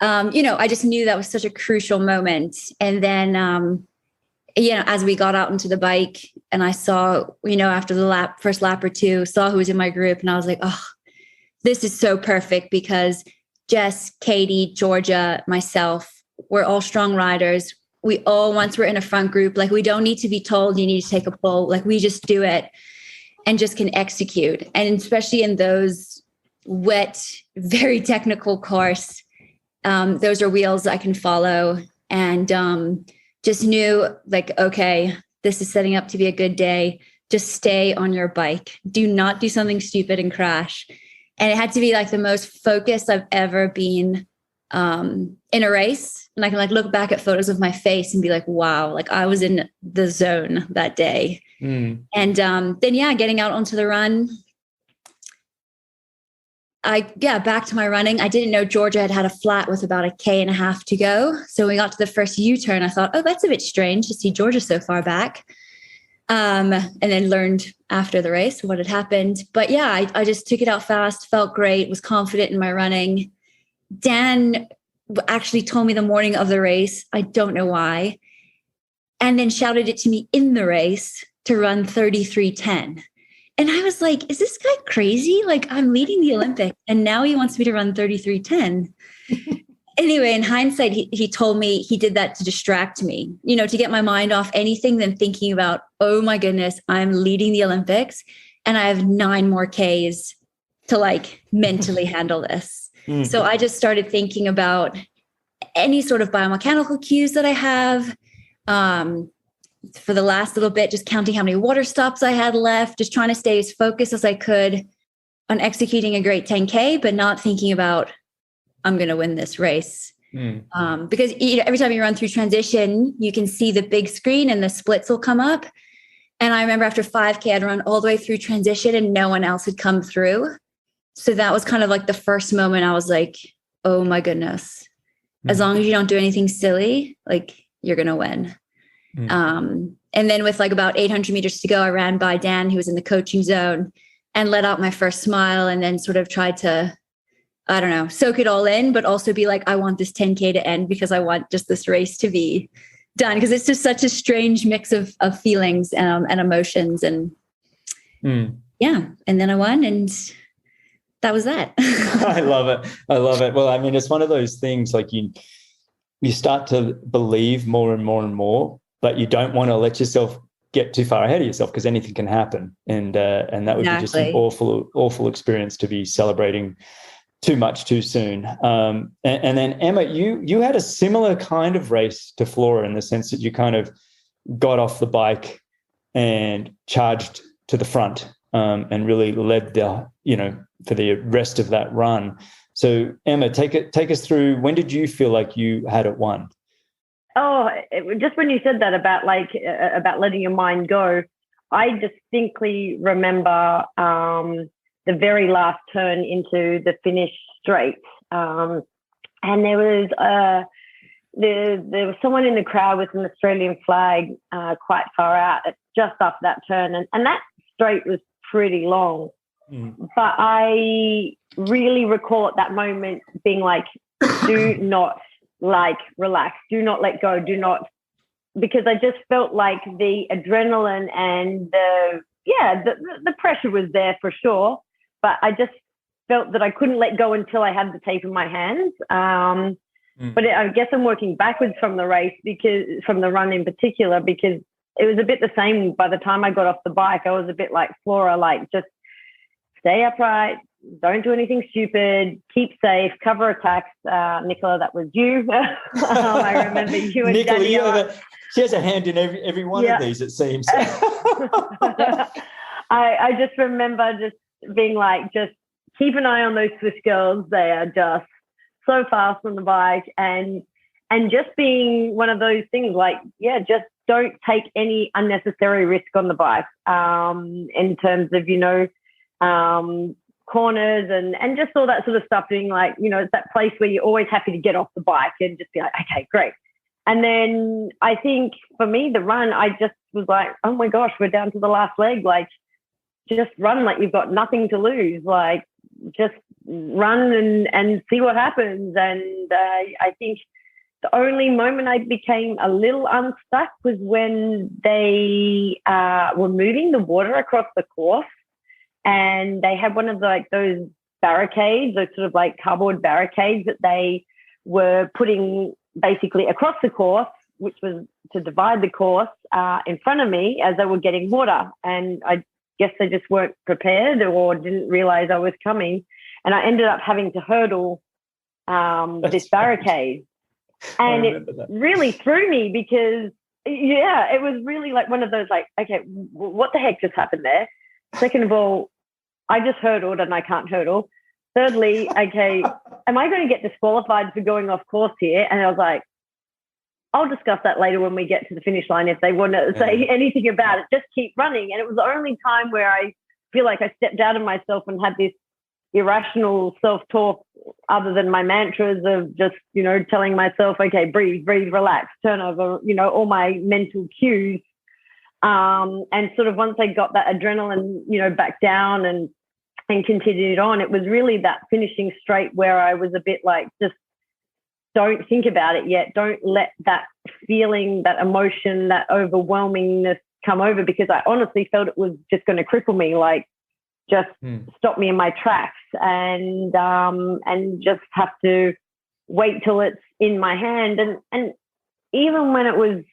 I just knew that was such a crucial moment. And then, as we got out into the bike and I saw, after the first lap or two, saw who was in my group, and I was like, oh, this is so perfect, because Jess, Katie, Georgia, myself, we're all strong riders. We all, once we're in a front group, like we don't need to be told you need to take a pull. Like we just do it and just can execute. And especially in those wet, very technical course, those are wheels I can follow. And just knew like, okay, this is setting up to be a good day. Just stay on your bike. Do not do something stupid and crash. And it had to be like the most focused I've ever been in a race. And I can like look back at photos of my face and be like, wow, like I was in the zone that day. And then, getting out onto the run. Back to my running. I didn't know Georgia had a flat with about 1.5 K to go. So when we got to the first U-turn, I thought, oh, that's a bit strange to see Georgia so far back. And then learned after the race what had happened. But I just took it out fast, felt great, was confident in my running. Dan actually told me the morning of the race, I don't know why, and then shouted it to me in the race to run 33:10. And I was like, is this guy crazy? Like, I'm leading the Olympics and now he wants me to run 33:10. Anyway, in hindsight, he told me he did that to distract me, to get my mind off anything than thinking about, oh my goodness, I'm leading the Olympics and I have 9 more Ks to like mentally handle this. So I just started thinking about any sort of biomechanical cues that I have. For the last little bit, just counting how many water stops I had left, just trying to stay as focused as I could on executing a great 10K, but not thinking about, I'm going to win this race. Because every time you run through transition, you can see the big screen and the splits will come up. And I remember after 5K, I'd run all the way through transition and no one else had come through. So that was kind of like the first moment I was like, oh my goodness, as long as you don't do anything silly, like you're going to win. And then with like about 800 meters to go, I ran by Dan, who was in the coaching zone, and let out my first smile and then sort of tried to, I don't know, soak it all in, but also be like, I want this 10K to end because I want just this race to be done. Because it's just such a strange mix of feelings and emotions. And yeah, and then I won and that was that. I love it. I love it. Well, I mean, it's one of those things like you start to believe more and more and more, but you don't want to let yourself get too far ahead of yourself because anything can happen. And that would be just an awful experience to be celebrating too much too soon. And then Emma, you had a similar kind of race to Flora in the sense that you kind of got off the bike and charged to the front and really led for the rest of that run. So Emma, take us through, when did you feel like you had it won? Oh, just when you said that about letting your mind go, I distinctly remember the very last turn into the finish straight, and there was someone in the crowd with an Australian flag quite far out just after that turn, and that straight was pretty long. But I really recall at that moment being like, do not relax, do not let go, because I just felt like the adrenaline and the pressure was there for sure, but I just felt that I couldn't let go until I had the tape in my hands. But I guess I'm working backwards from the race, from the run in particular, because it was a bit the same. By the time I got off the bike, I was a bit like Flora, like just stay upright, don't do anything stupid, keep safe, cover attacks. Nicola, that was you. I remember you and Nicola, Danielle. She has a hand in every one of these, it seems. I just remember just being like, just keep an eye on those Swiss girls. They are just so fast on the bike, and just being one of those things like, just don't take any unnecessary risk on the bike in terms of, corners and just all that sort of stuff, being like, it's that place where you're always happy to get off the bike and just be like, okay, great. And then I think for me, the run, I just was like, oh my gosh, we're down to the last leg. Like, just run like you've got nothing to lose. Like, just run and see what happens. And I think the only moment I became a little unstuck was when they were moving the water across the course. And they had one of those barricades, those sort of like cardboard barricades that they were putting basically across the course, which was to divide the course in front of me as they were getting water. And I guess they just weren't prepared or didn't realize I was coming. And I ended up having to hurdle this barricade. And it really threw me because, it was really like one of those like, okay, what the heck just happened there? Second of all, I just hurdled and I can't hurdle. Thirdly, okay, am I going to get disqualified for going off course here? And I was like, I'll discuss that later when we get to the finish line if they want to say anything about it. Just keep running. And it was the only time where I feel like I stepped out of myself and had this irrational self-talk other than my mantras of just, telling myself, okay, breathe, relax, turn over, all my mental cues. And sort of once I got that adrenaline, back down and continued on, it was really that finishing straight where I was a bit like, just don't think about it yet. Don't let that feeling, that emotion, that overwhelmingness come over, because I honestly felt it was just going to cripple me, like just stop me in my tracks, and just have to wait till it's in my hand. And even when it was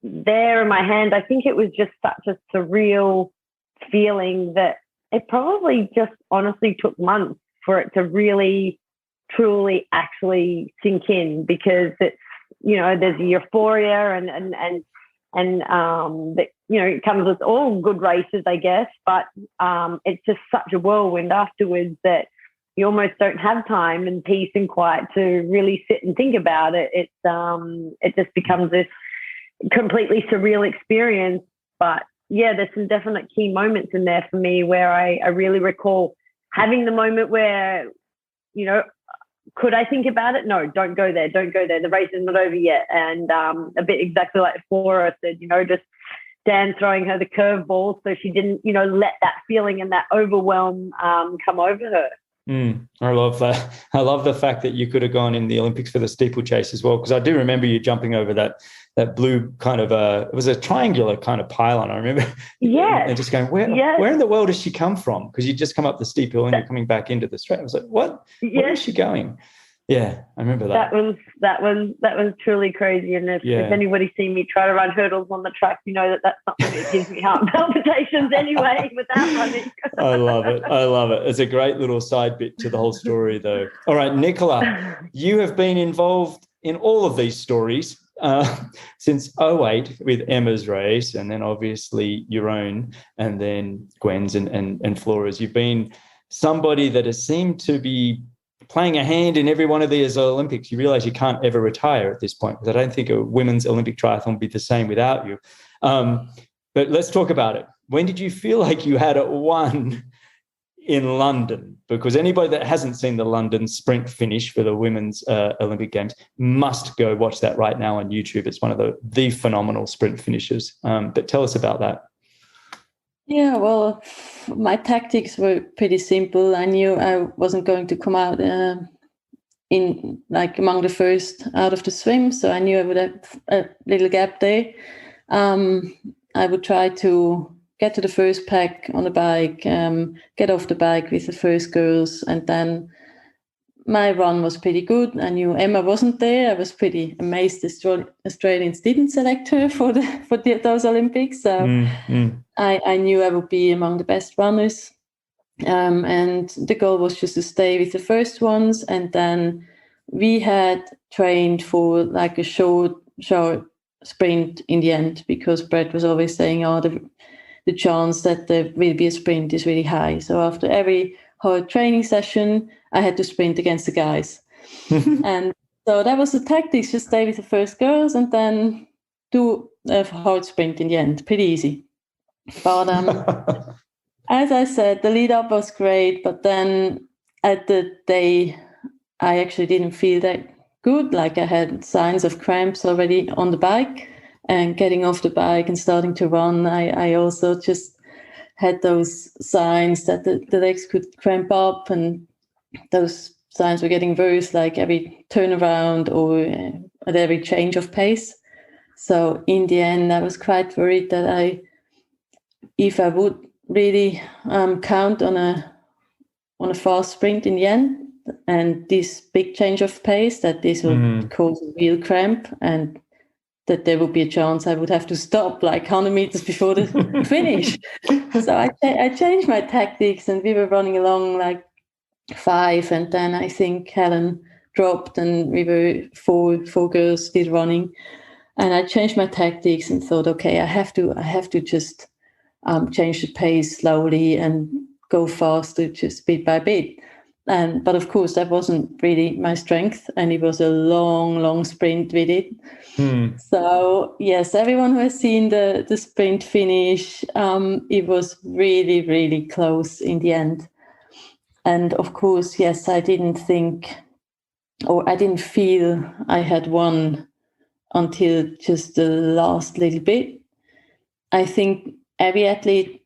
there in my hand, I think it was just such a surreal feeling that it probably just honestly took months for it to really, truly, actually sink in, because it's, you know, there's euphoria and that, you know, it comes with all good races, I guess, but it's just such a whirlwind afterwards that you almost don't have time and peace and quiet to really sit and think about it. It just becomes this completely surreal experience. But yeah, there's some definite key moments in there for me where I really recall having the moment where, you know, could I think about it? No, don't go there. Don't go there. The race is not over yet. And a bit exactly like Flora said, you know, just Dan throwing her the curveball so she didn't, you know, let that feeling and that overwhelm come over her. I love that. I love the fact that you could have gone in the Olympics for the steeplechase as well, because I do remember you jumping over that blue kind of it was a triangular kind of pylon, I remember. Yeah. And just going, where in the world does she come from? Because you just come up the steep hill and you're coming back into the straight. I was like, what? Yeah. Where is she going? Yeah, I remember that. That was truly crazy. And if anybody's seen me try to run hurdles on the track, you know that's something that gives me heart palpitations anyway without running. I love it. It's a great little side bit to the whole story, though. All right, Nicola, you have been involved in all of these stories since 2008 with Emma's race, and then obviously your own, and then Gwen's and Flora's. You've been somebody that has seemed to be playing a hand in every one of these Olympics. You realise you can't ever retire at this point, because I don't think a women's Olympic triathlon would be the same without you. But let's talk about it. When did you feel like you had it won in London? Because anybody that hasn't seen the London sprint finish for the women's Olympic Games must go watch that right now on YouTube. It's one of the phenomenal sprint finishes. But tell us about that. Yeah, well, my tactics were pretty simple. I knew I wasn't going to come out in like among the first out of the swim, so I knew I would have a little gap there. I would try to get to the first pack on the bike, get off the bike with the first girls, and then my run was pretty good. I knew Emma wasn't there. I was pretty amazed Australians didn't select her for those Olympics. So I knew I would be among the best runners. And the goal was just to stay with the first ones. And then we had trained for like a short sprint in the end, because Brett was always saying, the chance that there will be a sprint is really high. So after every hard training session, I had to sprint against the guys. And so that was the tactics, just stay with the first girls and then do a hard sprint in the end. Pretty easy. But as I said, the lead up was great, but then at the day, I actually didn't feel that good. Like I had signs of cramps already on the bike, and getting off the bike and starting to run, I also just had those signs that the legs could cramp up, and those signs were getting worse, like every turnaround or at every change of pace. So in the end, I was quite worried that if I would really count on a fast sprint in the end, and this big change of pace, that this would cause a real cramp, and that there would be a chance I would have to stop like 100 meters before the finish. So I changed my tactics, and we were running along like 5, and then I think Helen dropped, and we were four girls still running. And I changed my tactics and thought, okay, I have to just change the pace slowly and go faster, just bit by bit. But of course, that wasn't really my strength, and it was a long sprint with it. So yes, everyone who has seen the sprint finish, it was really, really close in the end. And of course, yes, I didn't feel I had won until just the last little bit. I think every athlete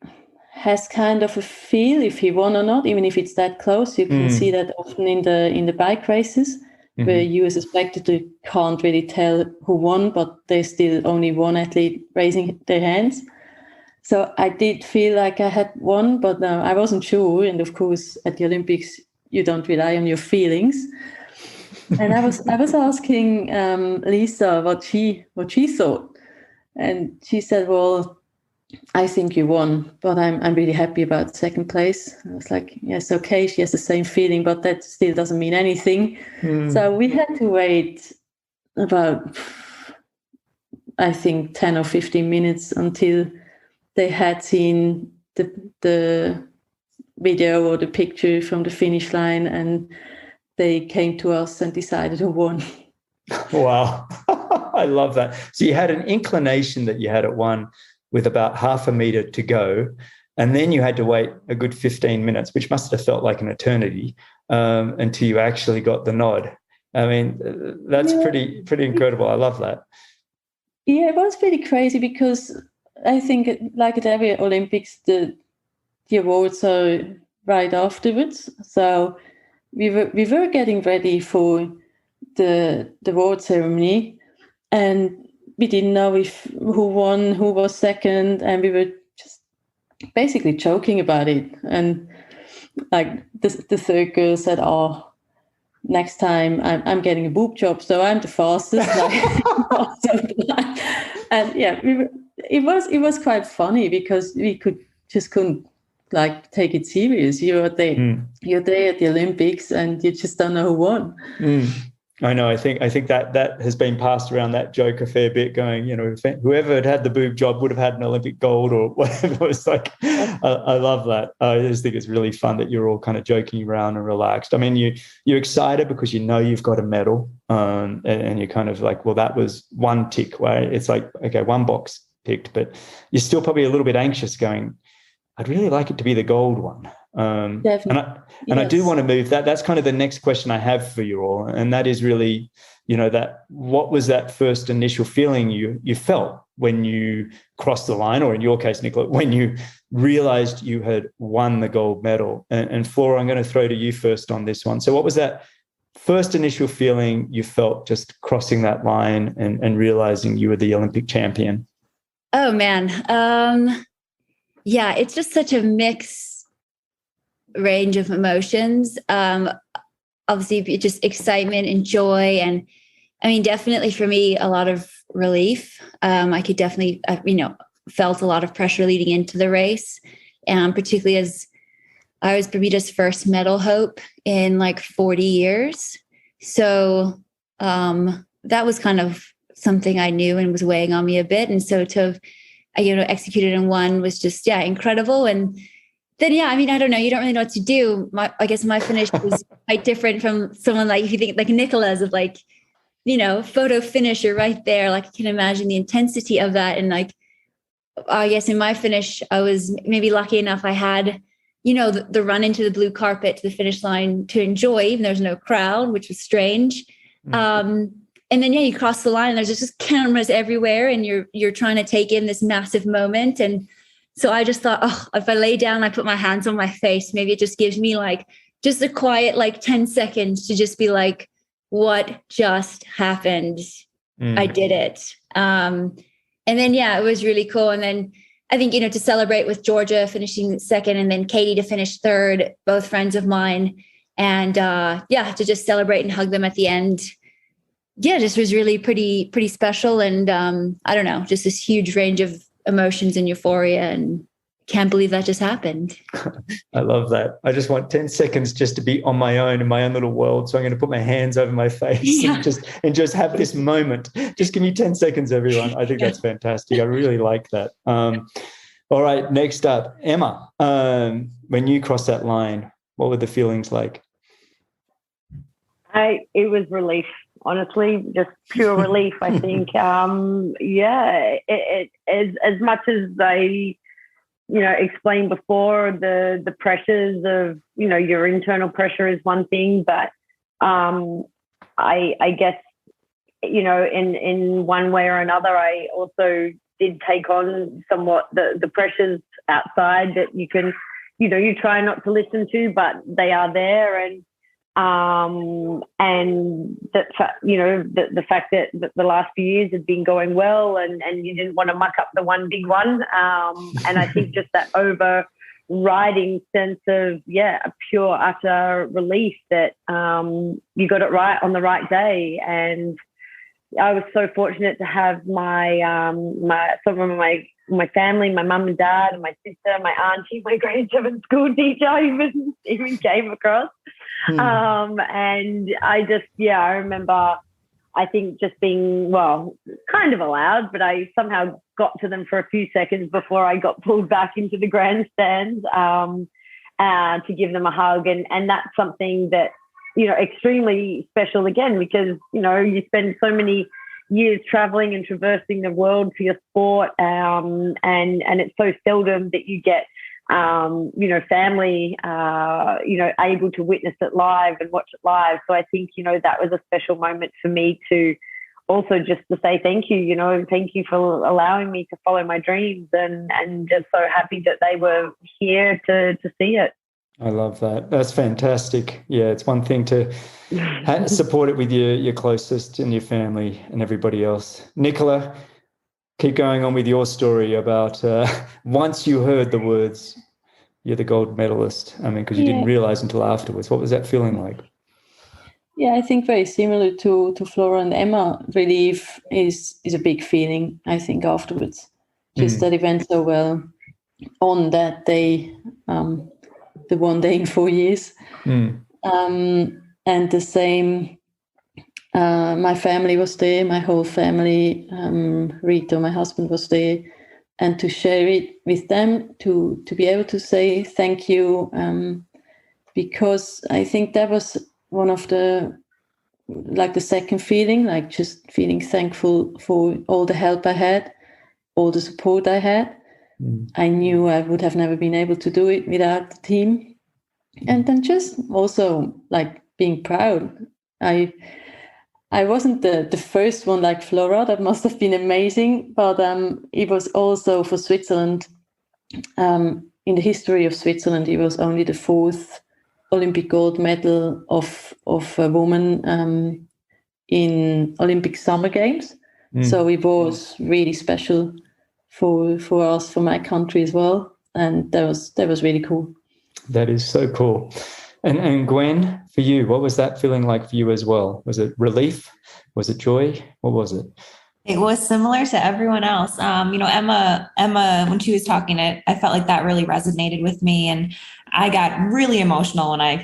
has kind of a feel if he won or not, even if it's that close. You can see that often in the bike races, where you as a spectator can't really tell who won, but there's still only one athlete raising their hands. So I did feel like I had won, but I wasn't sure. And of course, at the Olympics, you don't rely on your feelings. And I was asking Lisa what she thought, and she said, "Well, I think you won, but I'm really happy about second place." I was like, "Yes, okay." She has the same feeling, but that still doesn't mean anything. So we had to wait about, I think, 10 or 15 minutes until they had seen the video or the picture from the finish line, and they came to us and decided who won. Wow. I love that. So you had an inclination that you had at one with about half a meter to go, and then you had to wait a good 15 minutes, which must have felt like an eternity, until you actually got the nod. I mean, that's pretty incredible. I love that. Yeah, it was pretty crazy because I think, like at every Olympics, the awards are right afterwards. So we were getting ready for the award ceremony, and we didn't know who won, who was second, and we were just basically joking about it. And like the third girl said, "Oh, next time I'm getting a boob job, so I'm the fastest." And yeah, it was quite funny because we couldn't like take it serious. You're there at the Olympics, and you just don't know who won. I know. I think that has been passed around, that joke, a fair bit, going, whoever had the boob job would have had an Olympic gold or whatever. It's like, I love that. I just think it's really fun that you're all kind of joking around and relaxed. I mean, you're excited because you know you've got a medal, and you're kind of like, well, that was one tick, right? It's like, okay, one box ticked, but you're still probably a little bit anxious, going, I'd really like it to be the gold one. Definitely. And I do want to move that. That's kind of the next question I have for you all. And that is really, that what was that first initial feeling you felt when you crossed the line, or in your case, Nicola, when you realized you had won the gold medal? And Flora, I'm going to throw to you first on this one. So what was that first initial feeling you felt just crossing that line and realizing you were the Olympic champion? Oh, man. Yeah, it's just such a mixed range of emotions. Obviously, just excitement and joy. And I mean, definitely for me, a lot of relief. I could definitely, felt a lot of pressure leading into the race. And particularly as I was Bermuda's first medal hope in like 40 years. So that was kind of something I knew and was weighing on me a bit. And so to have, executed and won was just, incredible. And then, I don't know. You don't really know what to do. I guess my finish was quite different from someone like, if you think like Nicola's, of like, photo finish, you're right there. Like I can imagine the intensity of that. And like, I guess in my finish, I was maybe lucky enough. I had, the run into the blue carpet to the finish line to enjoy, even there's no crowd, which was strange. And then, you cross the line and there's just cameras everywhere and you're trying to take in this massive moment. And so I just thought, if I lay down, I put my hands on my face, maybe it just gives me like just a quiet, like 10 seconds to just be like, what just happened? I did it. And then, it was really cool. And then I think, to celebrate with Georgia finishing second and then Katie to finish third, both friends of mine. And to just celebrate and hug them at the end. Just was really pretty special. And I don't know, just this huge range of emotions and euphoria, and can't believe that just happened. I love that. I just want 10 seconds just to be on my own in my own little world. So I'm going to put my hands over my face and just have this moment. Just give me 10 seconds, everyone. I think that's fantastic. I really like that. All right, next up, Emma. When you crossed that line, what were the feelings like? It was relief. Honestly, just pure relief. I think, it as much as I, explained before, the pressures of, your internal pressure is one thing, but I guess, in one way or another, I also did take on somewhat the pressures outside that you can, you try not to listen to, but they are there. And and that, you know, the fact that the last few years had been going well, and you didn't want to muck up the one big one. And I think just that overriding sense of, a pure, utter relief that you got it right on the right day. And I was so fortunate to have some of my family, my mum and dad, my sister, my auntie, my grade 7 school teacher even came across. And I just, I remember, I think just being, kind of allowed, but I somehow got to them for a few seconds before I got pulled back into the grandstands to give them a hug. And that's something that, you know, extremely special again, because, you know, you spend so many years traveling and traversing the world for your sport, and it's so seldom that you get you know, family you know, able to witness it live and watch it live. So I think, you know, that was a special moment for me to also just to say thank you, you know, thank you for allowing me to follow my dreams, and just so happy that they were here to see it. I love that. That's fantastic. Yeah, it's one thing to support it with your closest and your family and everybody else. Nicola, keep going on with your story about once you heard the words, you're the gold medalist. I mean, because you didn't realize until afterwards. What was that feeling like? Yeah, I think very similar to Flora and Emma. Relief is a big feeling, I think, afterwards. Just that it went so well on that day, the one day in 4 years. And the same, my family was there, my whole family, Rito, my husband, was there. And to share it with them, to be able to say thank you, because I think that was one of the second feeling, like just feeling thankful for all the help I had, all the support I had. I knew I would have never been able to do it without the team. And then just also like being proud. I wasn't the first one like Flora. That must have been amazing. But it was also for Switzerland. In the history of Switzerland, it was only the 4th Olympic gold medal of a woman in Olympic Summer Games. So it was really special for us, for my country as well. And that was really cool. That is so cool. And Gwen, for you, what was that feeling like for you as well? Was it relief? Was it joy? What was it? It was similar to everyone else. You know, Emma, when she was talking, I felt like that really resonated with me. And I got really emotional when I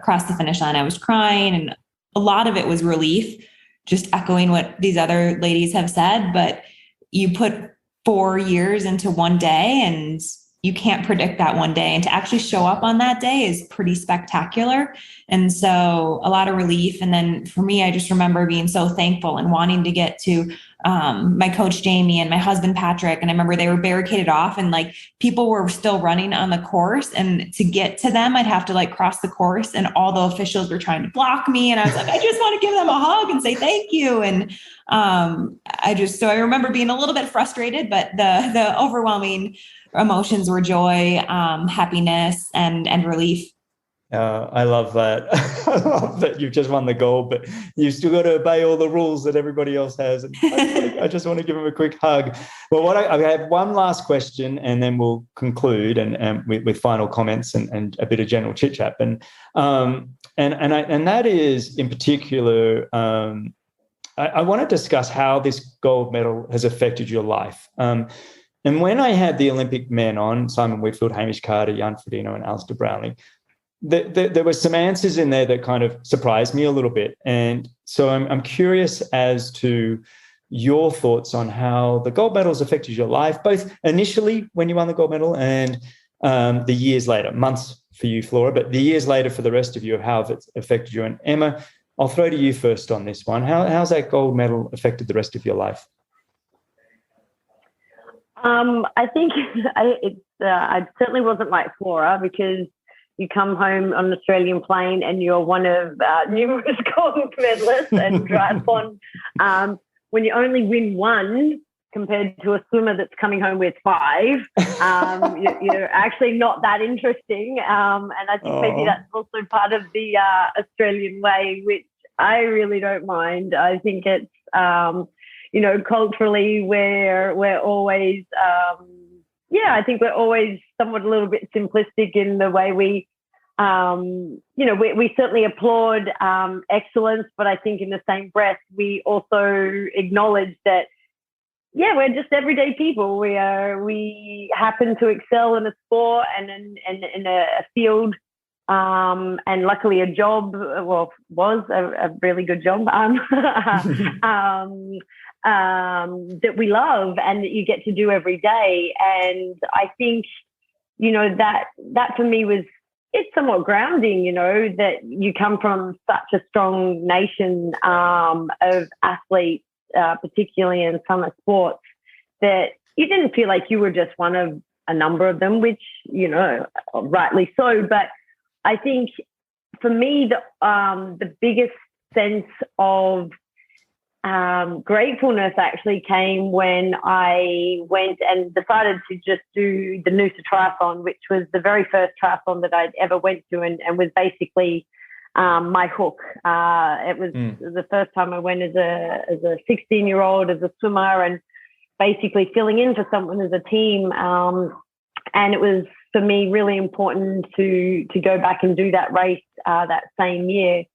crossed the finish line. I was crying, and a lot of it was relief, just echoing what these other ladies have said. But you put 4 years into one day, and you can't predict that one day. And to actually show up on that day is pretty spectacular. And so a lot of relief. And then for me, I just remember being so thankful and wanting to get to my coach, Jamie, and my husband, Patrick. And I remember they were barricaded off, and like people were still running on the course. And to get to them, I'd have to like cross the course, and all the officials were trying to block me. And I was like, I just want to give them a hug and say thank you. And so I remember being a little bit frustrated, but the overwhelming emotions were joy, happiness, and relief. I love that. I love that you've just won the gold, but you've still got to obey all the rules that everybody else has. And I just want to give them a quick hug. Well, I have one last question, and then we'll conclude and with final comments and a bit of general chit chat. And that is in particular, I want to discuss how this gold medal has affected your life. And when I had the Olympic men on, Simon Whitfield, Hamish Carter, Emma Frodeno, and Alistair Brownlee, there were some answers in there that kind of surprised me a little bit. And so I'm curious as to your thoughts on how the gold medals affected your life, both initially when you won the gold medal and the years later, months for you, Flora, but the years later for the rest of you, how it's affected you. And Emma, I'll throw to you first on this one. How's that gold medal affected the rest of your life? I think I certainly wasn't like Flora, because you come home on an Australian plane and you're one of numerous gold medalists and triathlon. When you only win one compared to a swimmer that's coming home with 5. You're actually not that interesting. And I think maybe that's also part of the Australian way, which I really don't mind. I think it's, culturally we're always, I think we're always somewhat a little bit simplistic in the way we certainly applaud excellence, but I think in the same breath, we also acknowledge that, we're just everyday people. We happen to excel in a sport and in a field, and luckily a job, was a really good job, that we love and that you get to do every day. And I think, that for me it's somewhat grounding, that you come from such a strong nation of athletes, particularly in summer sports, that you didn't feel like you were just one of a number of them, which, rightly so. But I think for me, the biggest sense of gratefulness actually came when I went and decided to just do the Noosa Triathlon, which was the very first triathlon that I'd ever went to, and was basically my hook. It was the first time I went as a 16-year-old, as a swimmer, and basically filling in for someone as a team. And it was, for me, really important to go back and do that race that same year.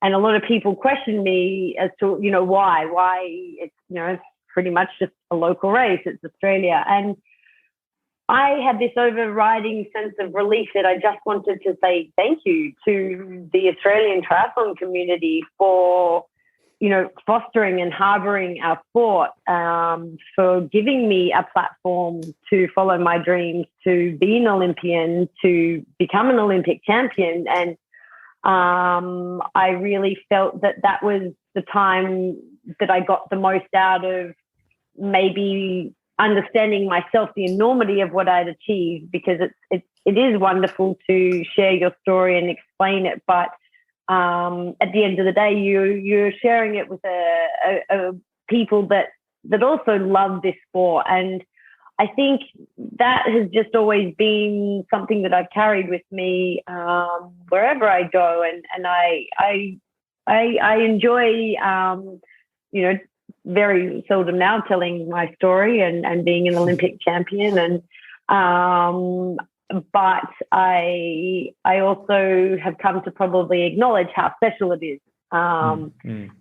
And a lot of people question me as to, why it's pretty much just a local race. It's Australia. And I had this overriding sense of relief that I just wanted to say thank you to the Australian triathlon community for, fostering and harbouring our sport, for giving me a platform to follow my dreams, to be an Olympian, to become an Olympic champion. And I really felt that was the time that I got the most out of maybe understanding myself, the enormity of what I'd achieved, because it is wonderful to share your story and explain it. But at the end of the day, you're sharing it with a people that also love this sport. And I think that has just always been something that I've carried with me wherever I go, and I enjoy very seldom now telling my story and being an Olympic champion, and but I also have come to probably acknowledge how special it is, and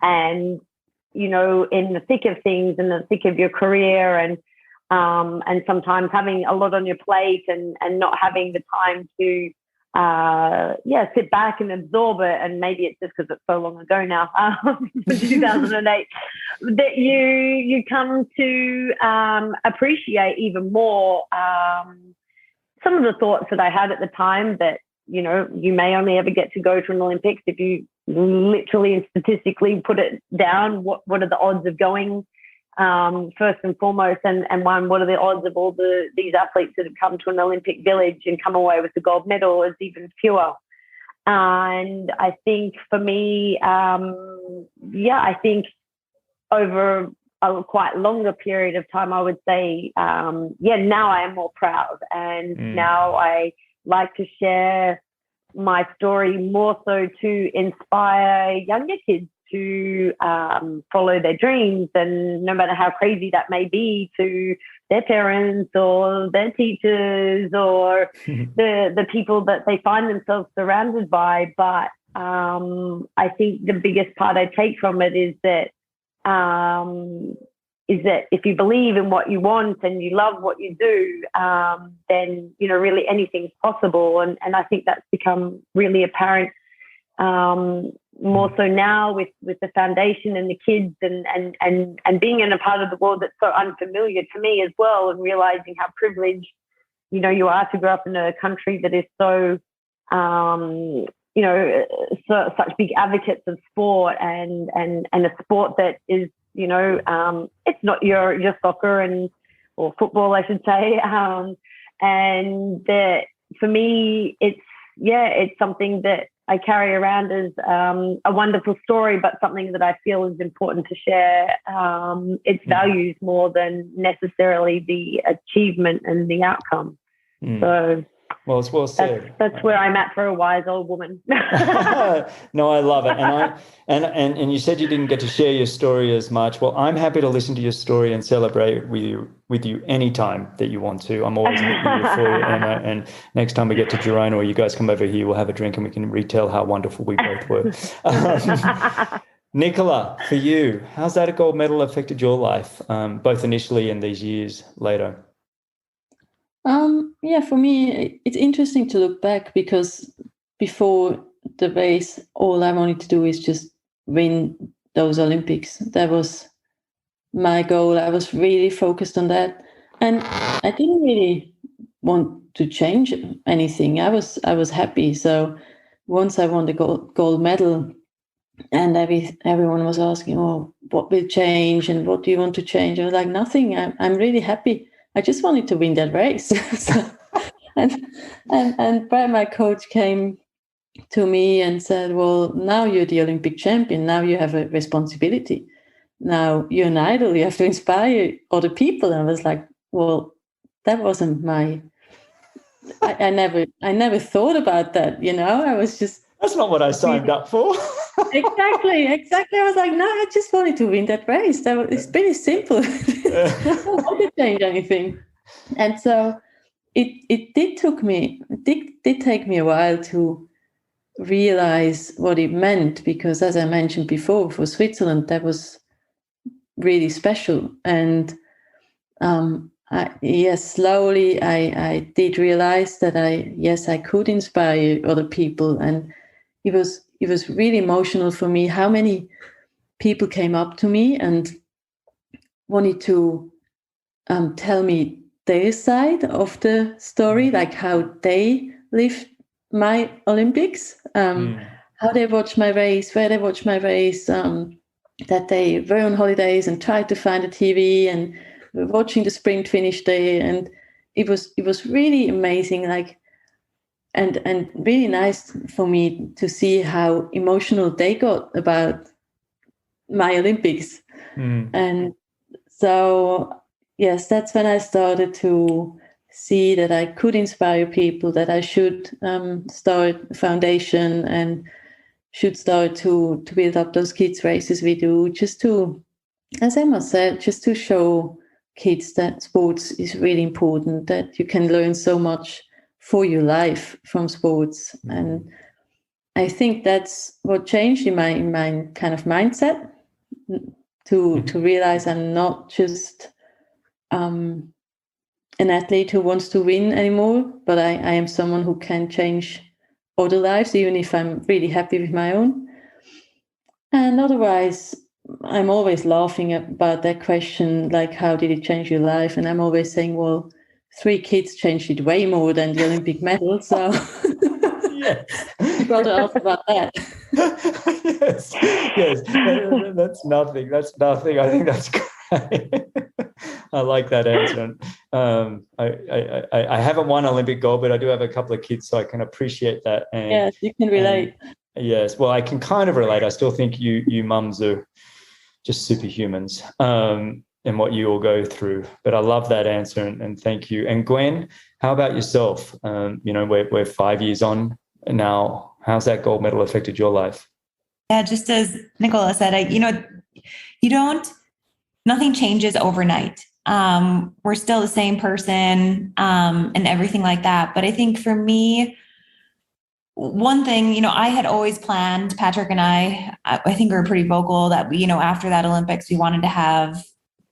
in the thick of things, in the thick of your career, and sometimes having a lot on your plate and not having the time to sit back and absorb it. And maybe it's just because it's so long ago now, 2008, that you come to appreciate even more some of the thoughts that I had at the time, that you may only ever get to go to an Olympics if you literally and statistically put it down. What are the odds of going? First and foremost, and what are the odds of all these athletes that have come to an Olympic village and come away with the gold medal is even fewer. And I think for me, I think over a quite longer period of time, I would say, now I am more proud, and now I like to share my story more so to inspire younger kids to follow their dreams, and no matter how crazy that may be to their parents or their teachers or the people that they find themselves surrounded by. But I think the biggest part I take from it is that if you believe in what you want and you love what you do, then really anything's possible. And I think that's become really apparent more so now with the foundation and the kids and being in a part of the world that's so unfamiliar to me as well, and realizing how privileged you are to grow up in a country that is so such big advocates of sport and a sport that is it's not your soccer or football, I should say, and that for me it's something that I carry around as a wonderful story, but something that I feel is important to share its values more than necessarily the achievement and the outcome. So, well, it's well said. That's where I'm at for a wise old woman. No, I love it. And you said you didn't get to share your story as much. Well, I'm happy to listen to your story and celebrate with you anytime that you want to. I'm always here for you, Emma. And next time we get to Girona or you guys come over here, we'll have a drink and we can retell how wonderful we both were. Nicola, for you, how's that gold medal affected your life, both initially and these years later? Yeah, for me, it's interesting to look back because before the race, all I wanted to do is just win those Olympics. That was my goal. I was really focused on that. And I didn't really want to change anything. I was happy. So once I won the gold medal and everyone was asking, oh, what will change and what do you want to change? I was like, nothing. I'm really happy. I just wanted to win that race. and Brad, my coach, came to me and said, well, now you're the Olympic champion. Now you have a responsibility. Now you're an idol. You have to inspire other people. And I was like, well, that wasn't I never thought about that. I was just. That's not what I signed up for. Exactly. I was like, no, I just wanted to win that race. It's pretty simple. I don't want to change anything. And so it did take me a while to realize what it meant, because as I mentioned before, for Switzerland, that was really special. And slowly I did realize that I could inspire other people. And it was really emotional for me how many people came up to me and wanted to tell me their side of the story, like how they lived my Olympics, how they watched my race, where they watched my race, that they were on holidays and tried to find a TV and were watching the sprint finish day. And it was really amazing, and really nice for me to see how emotional they got about my Olympics. And so, yes, that's when I started to see that I could inspire people, that I should start a foundation and should start to build up those kids' races we do, just to, as Emma said, just to show kids that sports is really important, that you can learn so much for your life from sports. And I think that's what changed in my kind of mindset, to realize I'm not just an athlete who wants to win anymore, but I am someone who can change other lives, even if I'm really happy with my own. And otherwise, I'm always laughing about that question, like, how did it change your life? And I'm always saying, well, 3 kids changed it way more than the Olympic medal. So you've got to ask about that. yes. That's nothing. I think that's great. I like that answer. I haven't won Olympic gold, but I do have a couple of kids, so I can appreciate that. And, yes, you can relate. Yes, well, I can kind of relate. I still think you mums are just superhumans in what you all go through. But I love that answer, and thank you. And Gwen, how about yourself? We're 5 years on now. How's that gold medal affected your life? Yeah, just as Nicola said, nothing changes overnight. We're still the same person and everything like that. But I think for me, one thing, I had always planned, Patrick and I think we were pretty vocal that we, after that Olympics, we wanted to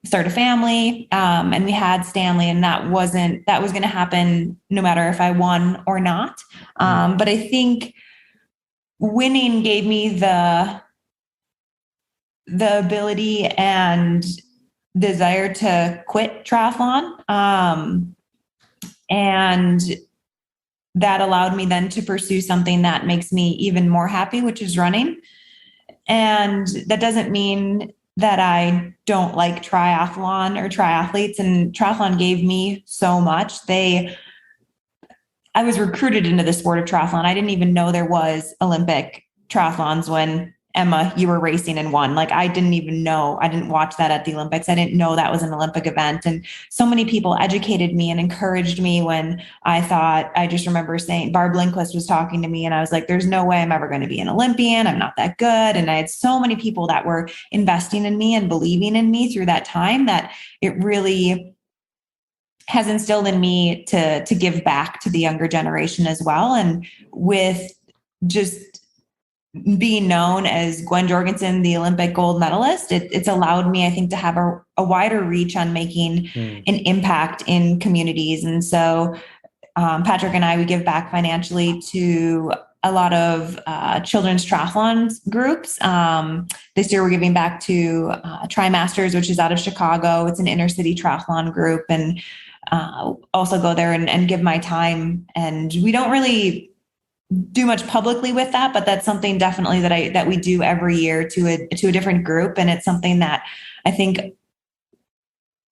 start a family. And we had Stanley, and that was going to happen no matter if I won or not. But I think winning gave me the ability and desire to quit triathlon. And that allowed me then to pursue something that makes me even more happy, which is running. And that doesn't mean that I don't like triathlon or triathletes, and triathlon gave me so much. I was recruited into the sport of triathlon. I didn't even know there was Olympic triathlons when Emma, you were racing and won. Like, I didn't even know. I didn't watch that at the Olympics. I didn't know that was an Olympic event. And so many people educated me and encouraged me when I just remember saying, Barb Lindquist was talking to me and I was like, there's no way I'm ever going to be an Olympian. I'm not that good. And I had so many people that were investing in me and believing in me through that time that it really has instilled in me to give back to the younger generation as well. And with just being known as Gwen Jorgensen, the Olympic gold medalist, it's allowed me, I think, to have a wider reach on making an impact in communities. And so Patrick and I, we give back financially to a lot of children's triathlon groups. This year, we're giving back to TriMasters, which is out of Chicago. It's an inner city triathlon group, and also go there and give my time. And we don't really do much publicly with that, but that's something definitely that we do every year to a different group. And it's something that I think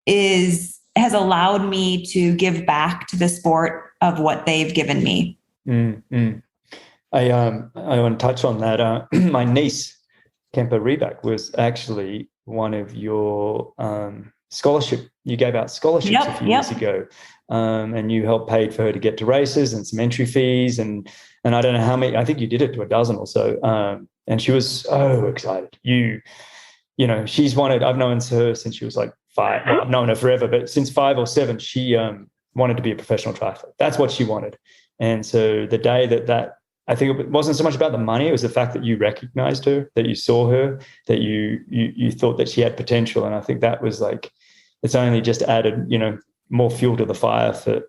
has allowed me to give back to the sport of what they've given me. Mm-hmm. I want to touch on that. My niece, Kemper Reback, was actually one of your you gave out scholarships a few years ago, and you helped pay for her to get to races and some entry fees, and I don't know how many. I think you did it to a dozen or so, and she was so excited. You know, she's wanted. I've known her since she was like 5. Well, I've known her forever, but since 5 or 7, she wanted to be a professional triathlete. That's what she wanted, and so the day that. I think it wasn't so much about the money. It was the fact that you recognized her, that you saw her, that you thought that she had potential. And I think that was like, it's only just added, more fuel to the fire for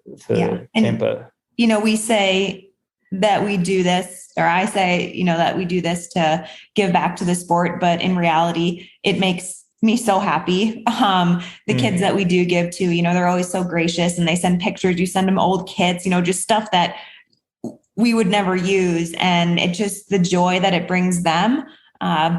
Kemper. We say that we do this, or I say, that we do this to give back to the sport, but in reality, it makes me so happy. The kids that we do give to, they're always so gracious and they send pictures. You send them old kits, just stuff that we would never use. And it just, the joy that it brings them,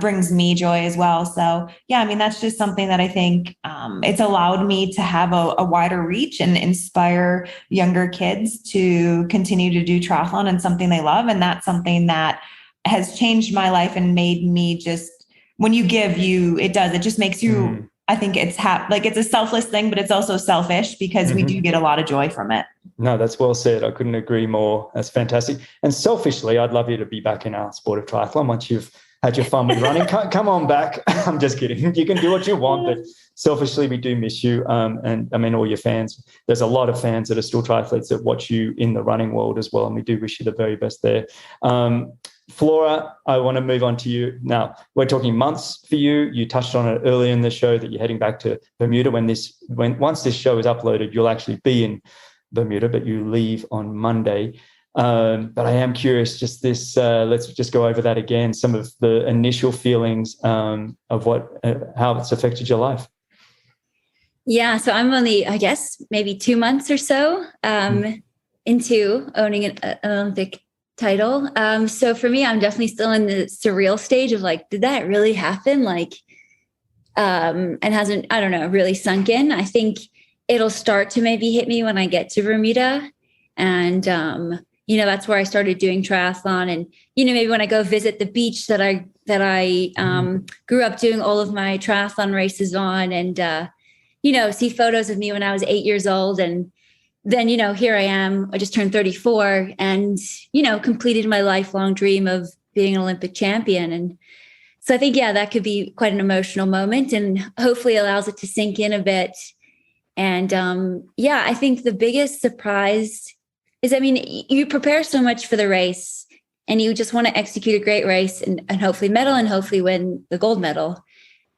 brings me joy as well. So yeah, that's just something that I think it's allowed me to have a wider reach and inspire younger kids to continue to do triathlon and something they love. And that's something that has changed my life and made me just, when you give, it just makes you, I think it's it's a selfless thing, but it's also selfish because we do get a lot of joy from it. No, that's well said. I couldn't agree more. That's fantastic. And selfishly, I'd love you to be back in our sport of triathlon once you've had your fun with running. Come on back. I'm just kidding. You can do what you want, but selfishly, we do miss you. And all your fans. There's a lot of fans that are still triathletes that watch you in the running world as well. And we do wish you the very best there. Flora, I want to move on to you. Now, we're talking months for you. You touched on it earlier in the show that you're heading back to Bermuda. Once this show is uploaded, you'll actually be in Bermuda, but you leave on Monday. But I am curious, just this, let's just go over that again, some of the initial feelings of how it's affected your life. Yeah, so I'm only, I guess, maybe 2 months or so into owning an Olympic title. So for me, I'm definitely still in the surreal stage of like, did that really happen? And hasn't, I don't know, really sunk in. I think it'll start to maybe hit me when I get to Bermuda. And, that's where I started doing triathlon. And, maybe when I go visit the beach that I grew up doing all of my triathlon races on and, see photos of me when I was 8 years old. And then, here I am, I just turned 34 and, completed my lifelong dream of being an Olympic champion. And so I think, that could be quite an emotional moment and hopefully allows it to sink in a bit. And I think the biggest surprise is, you prepare so much for the race and you just want to execute a great race and hopefully medal and hopefully win the gold medal.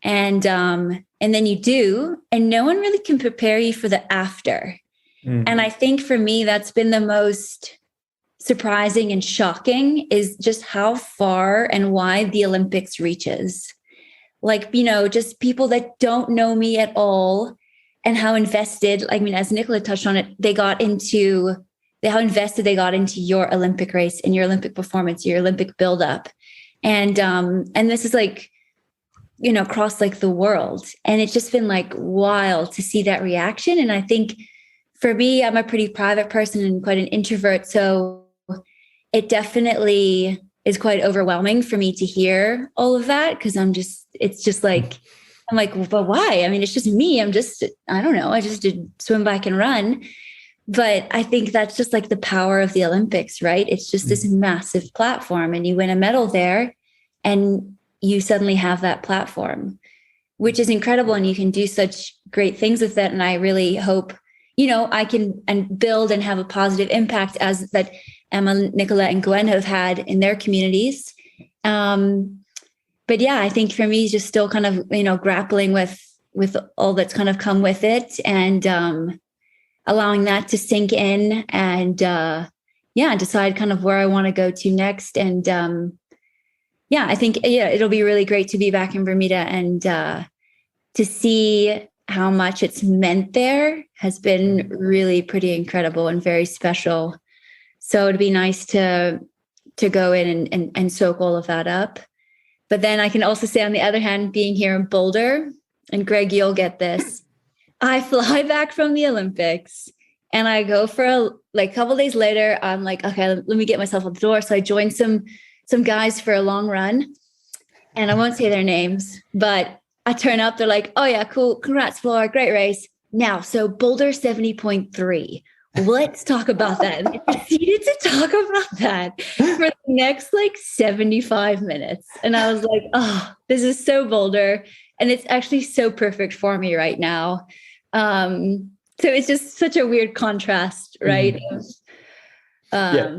And then you do, and no one really can prepare you for the after. And I think for me, that's been the most surprising and shocking is just how far and wide the Olympics reaches. Just people that don't know me at all and how invested, as Nicola touched on it, how invested they got into your Olympic race and your Olympic performance, your Olympic buildup. And this is across the world. And it's just been wild to see that reaction. And I think for me, I'm a pretty private person and quite an introvert. So it definitely is quite overwhelming for me to hear all of that, because I'm like, but why? I mean, it's just me. I don't know. I just did swim, bike, and run. But I think that's just like the power of the Olympics, right? It's just this massive platform, and you win a medal there and you suddenly have that platform, which is incredible. And you can do such great things with it. And I really hope, I can build and have a positive impact as that Emma, Nicola, and Gwen have had in their communities. But yeah, I think for me, just still kind of, grappling with all that's kind of come with it, and allowing that to sink in, and decide kind of where I want to go to next. And I think, it'll be really great to be back in Bermuda, and to see how much it's meant there has been really pretty incredible and very special. So it'd be nice to go in and soak all of that up. But then I can also say, on the other hand, being here in Boulder, and Greg, you'll get this, I fly back from the Olympics and I go for a couple days later, I'm like, okay, let me get myself out the door. So I joined some guys for a long run, and I won't say their names, but I turn up, they're like, oh yeah, cool. Congrats, Flora. Great race. Now, so Boulder 70.3. Let's talk about that. And I proceeded to talk about that for the next 75 minutes. And I was like, oh, this is so Boulder. And it's actually so perfect for me right now. So it's just such a weird contrast, right?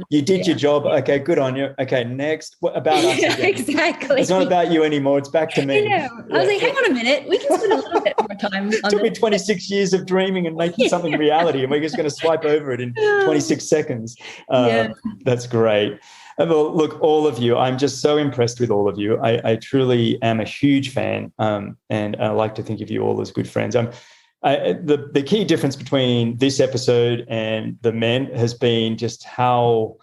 You did your job. Okay, good on you. Okay, next. What about us again? Exactly. It's not about you anymore. It's back to me. I was like, hang on a minute. We can spend a little bit more time. It took me 26 years of dreaming and making something reality, and we're just going to swipe over it in 26 seconds. That's great. Well, look, all of you, I'm just so impressed with all of you. I truly am a huge fan, and I like to think of you all as good friends. The key difference between this episode and the men has been just how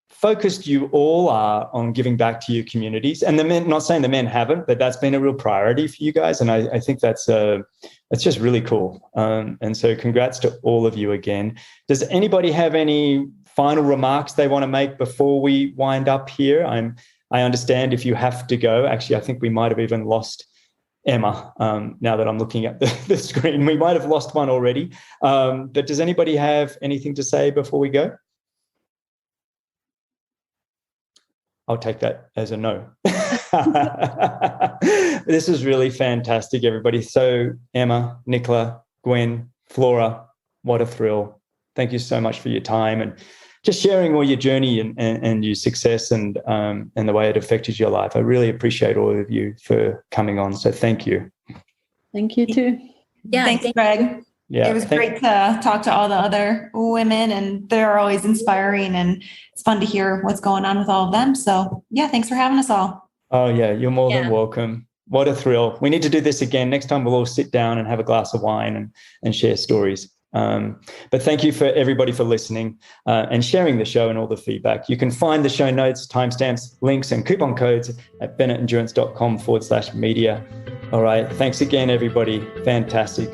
focused you all are on giving back to your communities. And the men, not saying the men haven't, but that's been a real priority for you guys. And I think that's just really cool. And so congrats to all of you again. Does anybody have any final remarks they want to make before we wind up here? I understand if you have to go. Actually, I think we might have even lost Emma. Now that I'm looking at the screen, we might have lost one already. But does anybody have anything to say before we go? I'll take that as a no. This is really fantastic, everybody. So Emma, Nicola, Gwen, Flora, what a thrill. Thank you so much for your time and just sharing all your journey and your success and the way it affected your life. I really appreciate all of you for coming on. So thank you. Thank you too. Yeah, thanks, Greg. Yeah, it was great to talk to all the other women, and they're always inspiring, and it's fun to hear what's going on with all of them. So yeah, thanks for having us all. Oh yeah, you're more than welcome. What a thrill. We need to do this again. Next time we'll all sit down and have a glass of wine and share stories. But thank you for everybody for listening and sharing the show and all the feedback. You can find the show notes, timestamps, links, and coupon codes at bennettendurance.com/media. All right. Thanks again, everybody. Fantastic.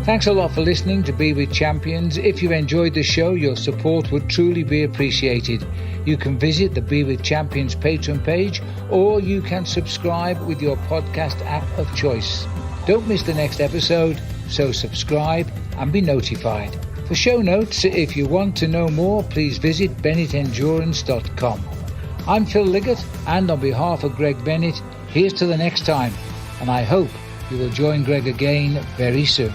Thanks a lot for listening to Be With Champions. If you enjoyed the show, your support would truly be appreciated. You can visit the Be With Champions Patreon page, or you can subscribe with your podcast app of choice. Don't miss the next episode, so subscribe and be notified. For show notes, if you want to know more, please visit bennettendurance.com. I'm Phil Liggett, and on behalf of Greg Bennett, here's to the next time, and I hope you will join Greg again very soon.